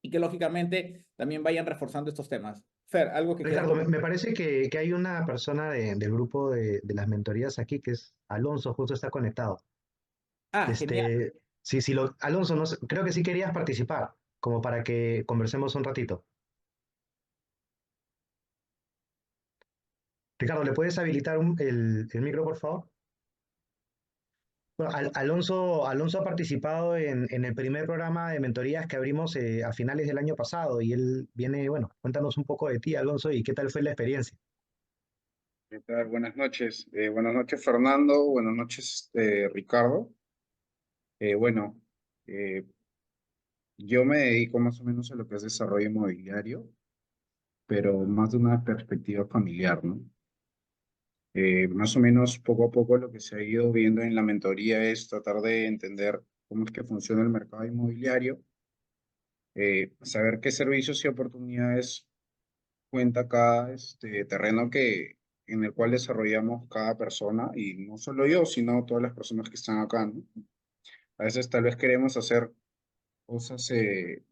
y que lógicamente también vayan reforzando estos temas. Fer, algo que quieras Ricardo, me, comentar. me parece que hay una persona del grupo de las mentorías aquí, que es Alonso, justo está conectado. Ah, genial. Este, Sí, sí, Alonso, no sé, creo que sí querías participar, como para que conversemos un ratito. Ricardo, ¿le puedes habilitar el micro, por favor? Bueno, Alonso ha participado en el primer programa de mentorías que abrimos a finales del año pasado y él viene, bueno, cuéntanos un poco de ti, Alonso, y qué tal fue la experiencia. ¿Qué tal? Buenas noches. Buenas noches, Fernando. Buenas noches, Ricardo. Bueno, eh, yo me dedico más o menos a lo que es desarrollo inmobiliario, pero más de una perspectiva familiar, ¿no? Más o menos poco a poco lo que se ha ido viendo en la mentoría es tratar de entender cómo es que funciona el mercado inmobiliario, saber qué servicios y oportunidades cuenta cada terreno en el cual desarrollamos cada persona, y no solo yo, sino todas las personas que están acá, ¿no? A veces tal vez queremos hacer cosas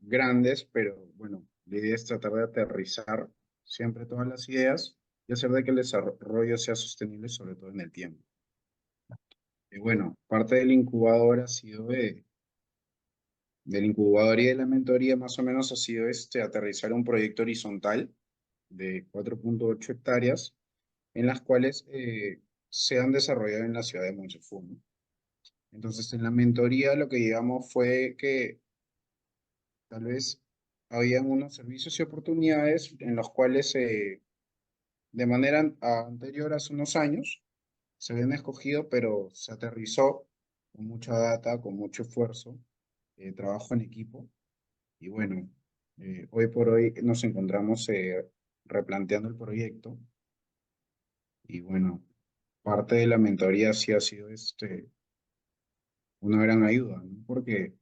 grandes, pero bueno, la idea es tratar de aterrizar siempre todas las ideas y hacer de que el desarrollo sea sostenible, sobre todo en el tiempo. Y bueno, parte del incubador ha sido del incubador y de la mentoría más o menos ha sido aterrizar un proyecto horizontal de 4,8 hectáreas en las cuales se han desarrollado en la ciudad de Montefiore, ¿no? Entonces, en la mentoría lo que llegamos fue que tal vez habían unos servicios y oportunidades en los cuales de manera anterior, hace unos años, se habían escogido, pero se aterrizó con mucha data, con mucho esfuerzo, trabajo en equipo. Y bueno, hoy por hoy nos encontramos replanteando el proyecto. Y bueno, parte de la mentoría sí ha sido una gran ayuda, ¿no? Porque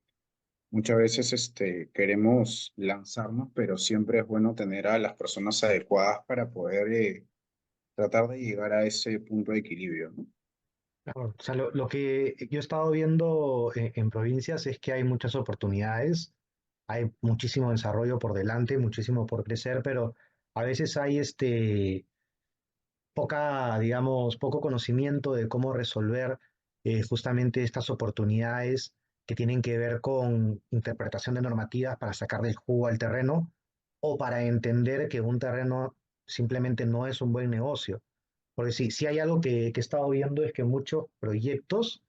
muchas veces queremos lanzarnos, pero siempre es bueno tener a las personas adecuadas para poder tratar de llegar a ese punto de equilibrio, ¿no? Claro, o sea, lo que yo he estado viendo en provincias es que hay muchas oportunidades, hay muchísimo desarrollo por delante, muchísimo por crecer, pero a veces hay poca, digamos, poco conocimiento de cómo resolver justamente estas oportunidades que tienen que ver con interpretación de normativas para sacar del jugo al terreno o para entender que un terreno simplemente no es un buen negocio. Porque sí, sí hay algo que he estado viendo es que muchos proyectos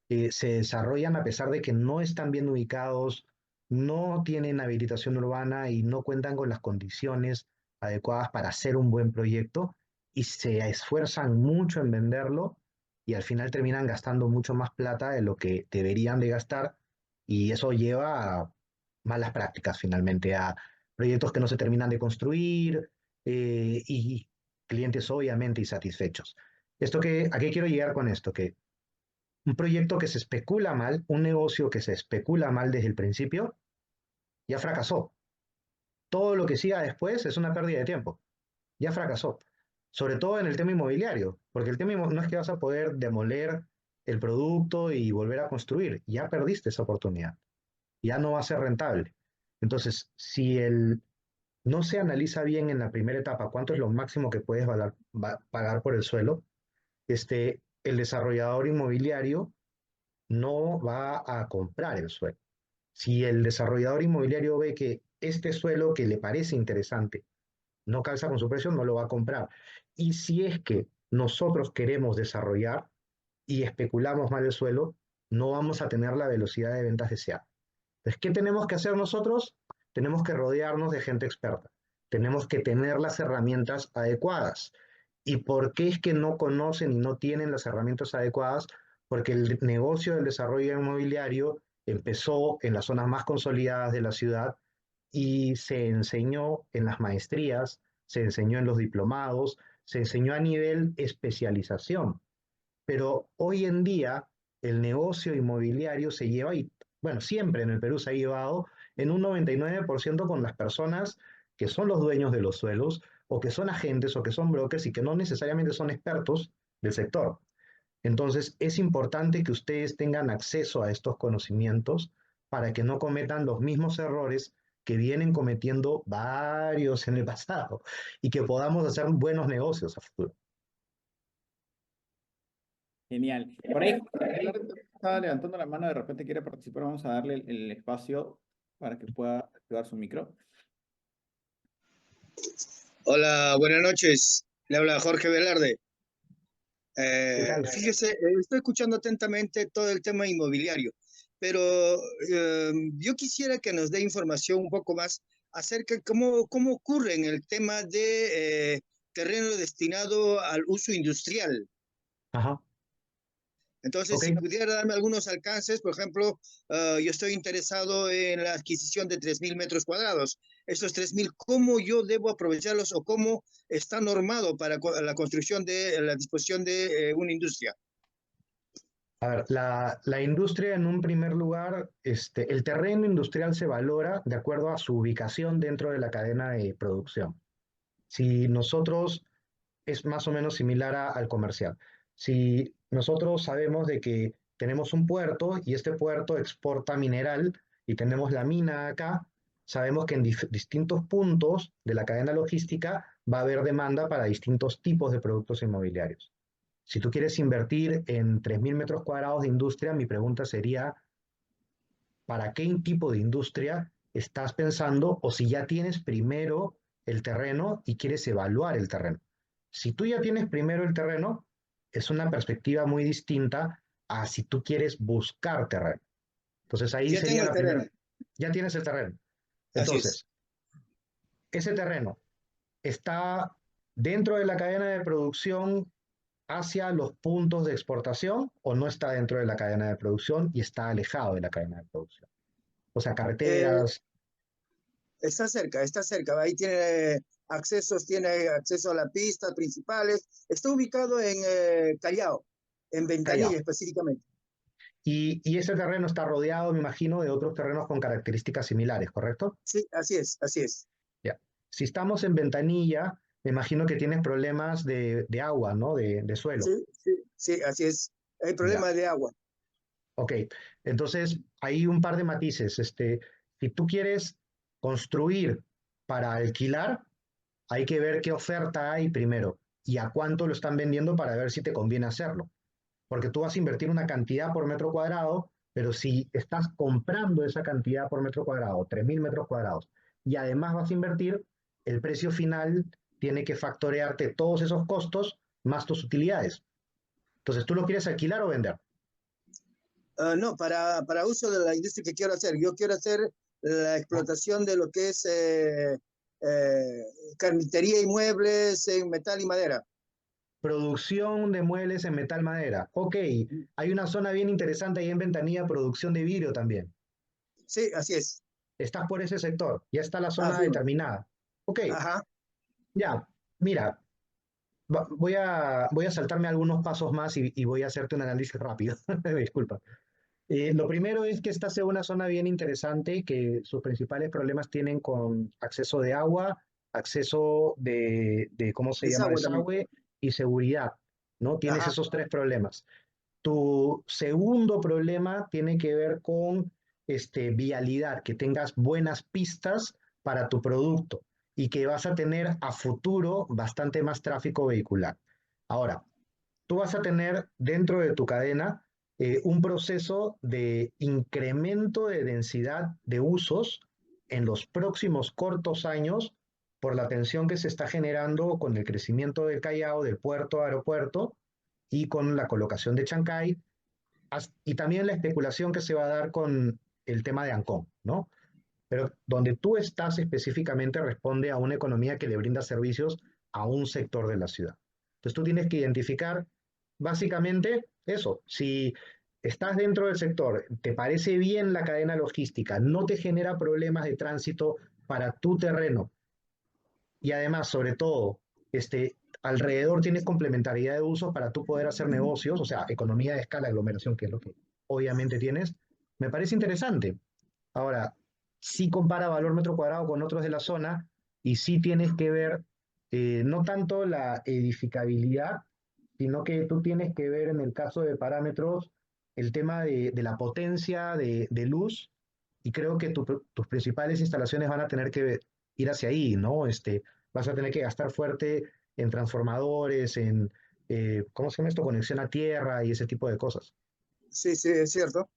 se desarrollan a pesar de que no están bien ubicados, no tienen habilitación urbana y no cuentan con las condiciones adecuadas para hacer un buen proyecto y se esfuerzan mucho en venderlo y al final terminan gastando mucho más plata de lo que deberían de gastar y eso lleva a malas prácticas finalmente, a proyectos que no se terminan de construir y clientes obviamente insatisfechos. ¿A qué quiero llegar con esto? Que un proyecto que se especula mal, un negocio que se especula mal desde el principio, ya fracasó. Todo lo que siga después es una pérdida de tiempo. Ya fracasó. Sobre todo en el tema inmobiliario, porque el tema no es que vas a poder demoler el producto y volver a construir. Ya perdiste esa oportunidad. Ya no va a ser rentable. Entonces, si no se analiza bien en la primera etapa cuánto es lo máximo que puedes pagar por el suelo, el desarrollador inmobiliario no va a comprar el suelo. Si el desarrollador inmobiliario ve que este suelo que le parece interesante no calza con su precio, no lo va a comprar. Y si es que nosotros queremos desarrollar y especulamos mal el suelo, no vamos a tener la velocidad de ventas deseada. Entonces, ¿qué tenemos que hacer nosotros? Tenemos que rodearnos de gente experta. Tenemos que tener las herramientas adecuadas. ¿Y por qué es que no conocen y no tienen las herramientas adecuadas? Porque el negocio del desarrollo inmobiliario empezó en las zonas más consolidadas de la ciudad y se enseñó en las maestrías, se enseñó en los diplomados, se enseñó a nivel especialización. Pero hoy en día el negocio inmobiliario se lleva, y bueno, siempre en el Perú se ha llevado en un 99% con las personas que son los dueños de los suelos o que son agentes o que son brokers y que no necesariamente son expertos del sector. Entonces, es importante que ustedes tengan acceso a estos conocimientos para que no cometan los mismos errores que vienen cometiendo varios en el pasado y que podamos hacer buenos negocios a futuro. Genial. Por ahí, Abelardo estaba levantando la mano, de repente quiere participar, vamos a darle el espacio para que pueda activar su micro. Hola, buenas noches. Le habla Jorge Velarde. ¿Qué tal? Fíjese, estoy escuchando atentamente todo el tema inmobiliario, pero yo quisiera que nos dé información un poco más acerca de cómo ocurre en el tema de terreno destinado al uso industrial. Ajá, Entonces, ok. si pudiera darme algunos alcances, por ejemplo, yo estoy interesado en la adquisición de 3.000 metros cuadrados. Esos 3.000, ¿cómo yo debo aprovecharlos o cómo está normado para la construcción de la disposición de una industria? A ver, la industria en un primer lugar, el terreno industrial se valora de acuerdo a su ubicación dentro de la cadena de producción. Si nosotros es más o menos similar al comercial. Si nosotros sabemos de que tenemos un puerto y este puerto exporta mineral y tenemos la mina acá, sabemos que en distintos puntos de la cadena logística va a haber demanda para distintos tipos de productos inmobiliarios. Si tú quieres invertir en 3.000 metros cuadrados de industria, mi pregunta sería, ¿para qué tipo de industria estás pensando o si ya tienes primero el terreno y quieres evaluar el terreno? Si tú ya tienes primero el terreno, es una perspectiva muy distinta a si tú quieres buscar terreno. Entonces ahí Ya tengo sería el la terreno, primera, ya tienes el terreno. así es. Entonces, ese terreno está dentro de la cadena de producción hacia los puntos de exportación o no está dentro de la cadena de producción y está alejado de la cadena de producción. O sea, Eh, carreteras. está cerca. Ahí tiene acceso a las pistas principales. Está ubicado en Callao, en Ventanilla Callao. específicamente. Y ese terreno está rodeado, me imagino, de otros terrenos con características similares, ¿correcto? Sí, así es, así es. Ya. Si estamos en Ventanilla, me imagino que tienes problemas de agua, ¿no? De suelo. Sí, sí, sí, así es. Hay Ya. problemas de agua. Ok. Entonces, hay un par de matices. Si tú quieres construir para alquilar, hay que ver qué oferta hay primero y a cuánto lo están vendiendo para ver si te conviene hacerlo. Porque tú vas a invertir una cantidad por metro cuadrado, pero si estás comprando esa cantidad por metro cuadrado, 3.000 metros cuadrados, y además vas a invertir, el precio final tiene que factorearte todos esos costos más tus utilidades. Entonces, ¿tú lo quieres alquilar o vender? No, para uso de la industria que quiero hacer. Yo quiero hacer la Ah, explotación de lo que es eh, carpintería y muebles en metal y madera. producción de muebles en metal madera. Ok, hay una zona bien interesante ahí en Ventanilla, producción de vidrio también. Sí, así es. Estás por ese sector, ya está la zona Afirma. determinada. Ok, Ajá. ya, mira, voy a saltarme algunos pasos más y voy a hacerte un análisis rápido. Disculpa. Lo primero es que esta sea una zona bien interesante, que sus principales problemas tienen con acceso de agua, acceso de ¿cómo se llama?, Desagüe también. desagüe y seguridad, ¿no? Tienes Ajá. esos tres problemas. Tu segundo problema tiene que ver con vialidad, que tengas buenas pistas para tu producto y que vas a tener a futuro bastante más tráfico vehicular. Ahora, tú vas a tener dentro de tu cadena un proceso de incremento de densidad de usos en los próximos cortos años por la tensión que se está generando con el crecimiento del Callao, del puerto, aeropuerto, y con la colocación de Chancay, y también la especulación que se va a dar con el tema de Ancón, ¿no? Pero donde tú estás específicamente responde a una economía que le brinda servicios a un sector de la ciudad. Entonces tú tienes que identificar básicamente eso. Si estás dentro del sector, te parece bien la cadena logística, no te genera problemas de tránsito para tu terreno y además, sobre todo, alrededor tienes complementariedad de usos para tú poder hacer negocios, o sea, economía de escala, aglomeración, que es lo que obviamente tienes, me parece interesante. Ahora, sí compara valor metro cuadrado con otros de la zona y sí tienes que ver no tanto la edificabilidad, sino que tú tienes que ver en el caso de parámetros el tema de la potencia de luz y creo que tus principales instalaciones van a tener que ir hacia ahí, ¿no? Vas a tener que gastar fuerte en transformadores, ¿cómo se llama esto? Conexión a tierra y ese tipo de cosas. Sí, sí, es cierto.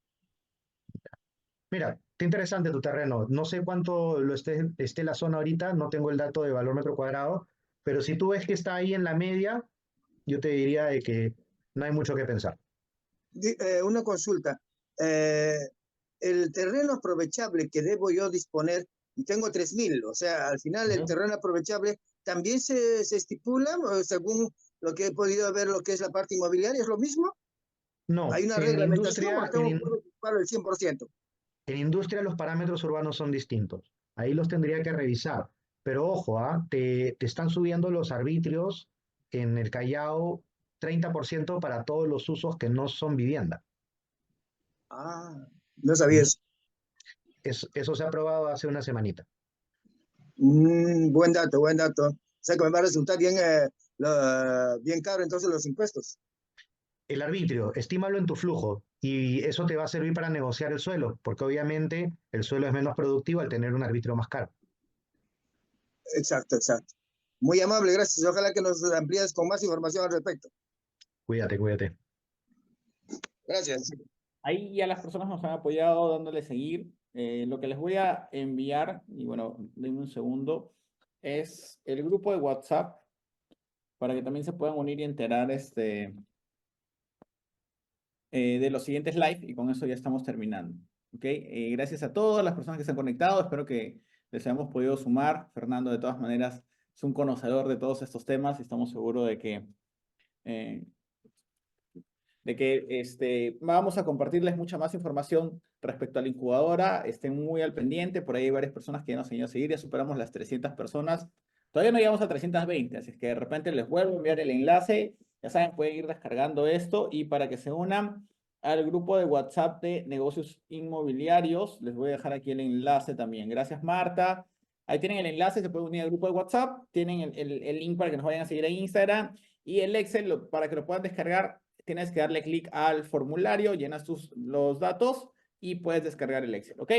Mira, está interesante tu terreno. No sé cuánto esté la zona ahorita, no tengo el dato de valor metro cuadrado, pero si tú ves que está ahí en la media, yo te diría de que no hay mucho que pensar. Una consulta. Eh, el terreno aprovechable que debo yo disponer, y tengo 3.000, o sea, al final el Ujú. terreno aprovechable también se estipula, según lo que he podido ver, lo que es la parte inmobiliaria, ¿es lo mismo? No, ¿Hay una en reglamentación o industria, tengo que ocuparlo el 100%? en industria los parámetros urbanos son distintos. Ahí los tendría que revisar. Pero ojo, te están subiendo los arbitrios en el Callao 30% para todos los usos que no son vivienda. Ah, no sabía Ujú. eso. Eso se ha aprobado hace una semanita. Buen dato, buen dato. O sea que me va a resultar bien, bien caro entonces los impuestos. El arbitrio, estímalo en tu flujo y eso te va a servir para negociar el suelo, porque obviamente el suelo es menos productivo al tener un arbitrio más caro. Exacto, exacto. Muy amable, gracias. Ojalá que nos amplíes con más información al respecto. Cuídate, cuídate. Gracias. Ahí ya las personas nos han apoyado dándole seguir. Lo que les voy a enviar, y bueno, denme un segundo, es el grupo de WhatsApp para que también se puedan unir y enterar de los siguientes live y con eso ya estamos terminando. ¿Ok? Gracias a todas las personas que se han conectado. Espero que les hayamos podido sumar. Fernando, de todas maneras, es un conocedor de todos estos temas y estamos seguros eh, de que vamos a compartirles mucha más información respecto a la incubadora. Estén muy al pendiente. Por ahí hay varias personas que ya nos han ido a seguir. Ya superamos las 300 personas. Todavía no llegamos a 320, así es que de repente les vuelvo a enviar el enlace. Ya saben, pueden ir descargando esto y para que se unan al grupo de WhatsApp de negocios inmobiliarios, les voy a dejar aquí el enlace también. Gracias, Marta. Ahí tienen el enlace, se pueden unir al grupo de WhatsApp, tienen el link para que nos vayan a seguir en Instagram y el Excel para que lo puedan descargar tienes que darle clic al formulario, llenas los datos y puedes descargar el Excel, ¿ok?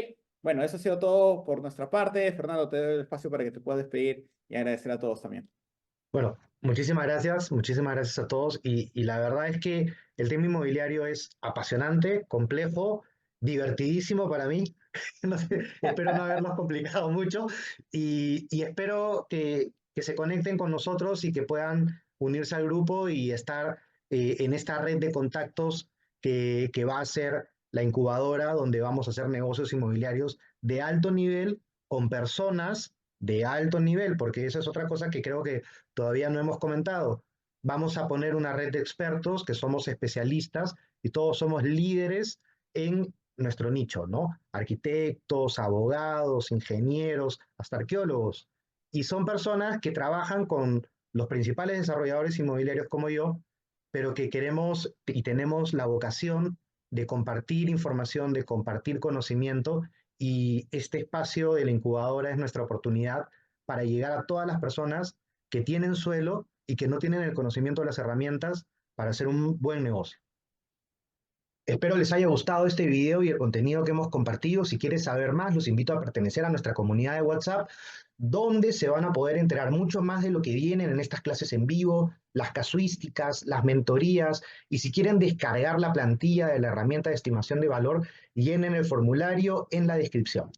Bueno, eso ha sido todo por nuestra parte. Fernando, te doy el espacio para que te puedas despedir y agradecer a todos también. Bueno, muchísimas gracias a todos y la verdad es que el tema inmobiliario es apasionante, complejo, divertidísimo para mí. No sé, espero no haberlos complicado mucho y espero que se conecten con nosotros y que puedan unirse al grupo y estar en esta red de contactos que va a ser la incubadora donde vamos a hacer negocios inmobiliarios de alto nivel con personas de alto nivel, porque esa es otra cosa que creo que todavía no hemos comentado. Vamos a poner una red de expertos que somos especialistas y todos somos líderes en nuestro nicho, ¿no? Arquitectos, abogados, ingenieros, hasta arqueólogos. Y son personas que trabajan con los principales desarrolladores inmobiliarios como yo, pero que queremos y tenemos la vocación de compartir información, de compartir conocimiento y este espacio de la incubadora es nuestra oportunidad para llegar a todas las personas que tienen suelo y que no tienen el conocimiento de las herramientas para hacer un buen negocio. Espero les haya gustado este video y el contenido que hemos compartido. Si quieres saber más, los invito a pertenecer a nuestra comunidad de WhatsApp, donde se van a poder enterar mucho más de lo que vienen en estas clases en vivo, las casuísticas, las mentorías, y si quieren descargar la plantilla de la herramienta de estimación de valor, llenen el formulario en la descripción.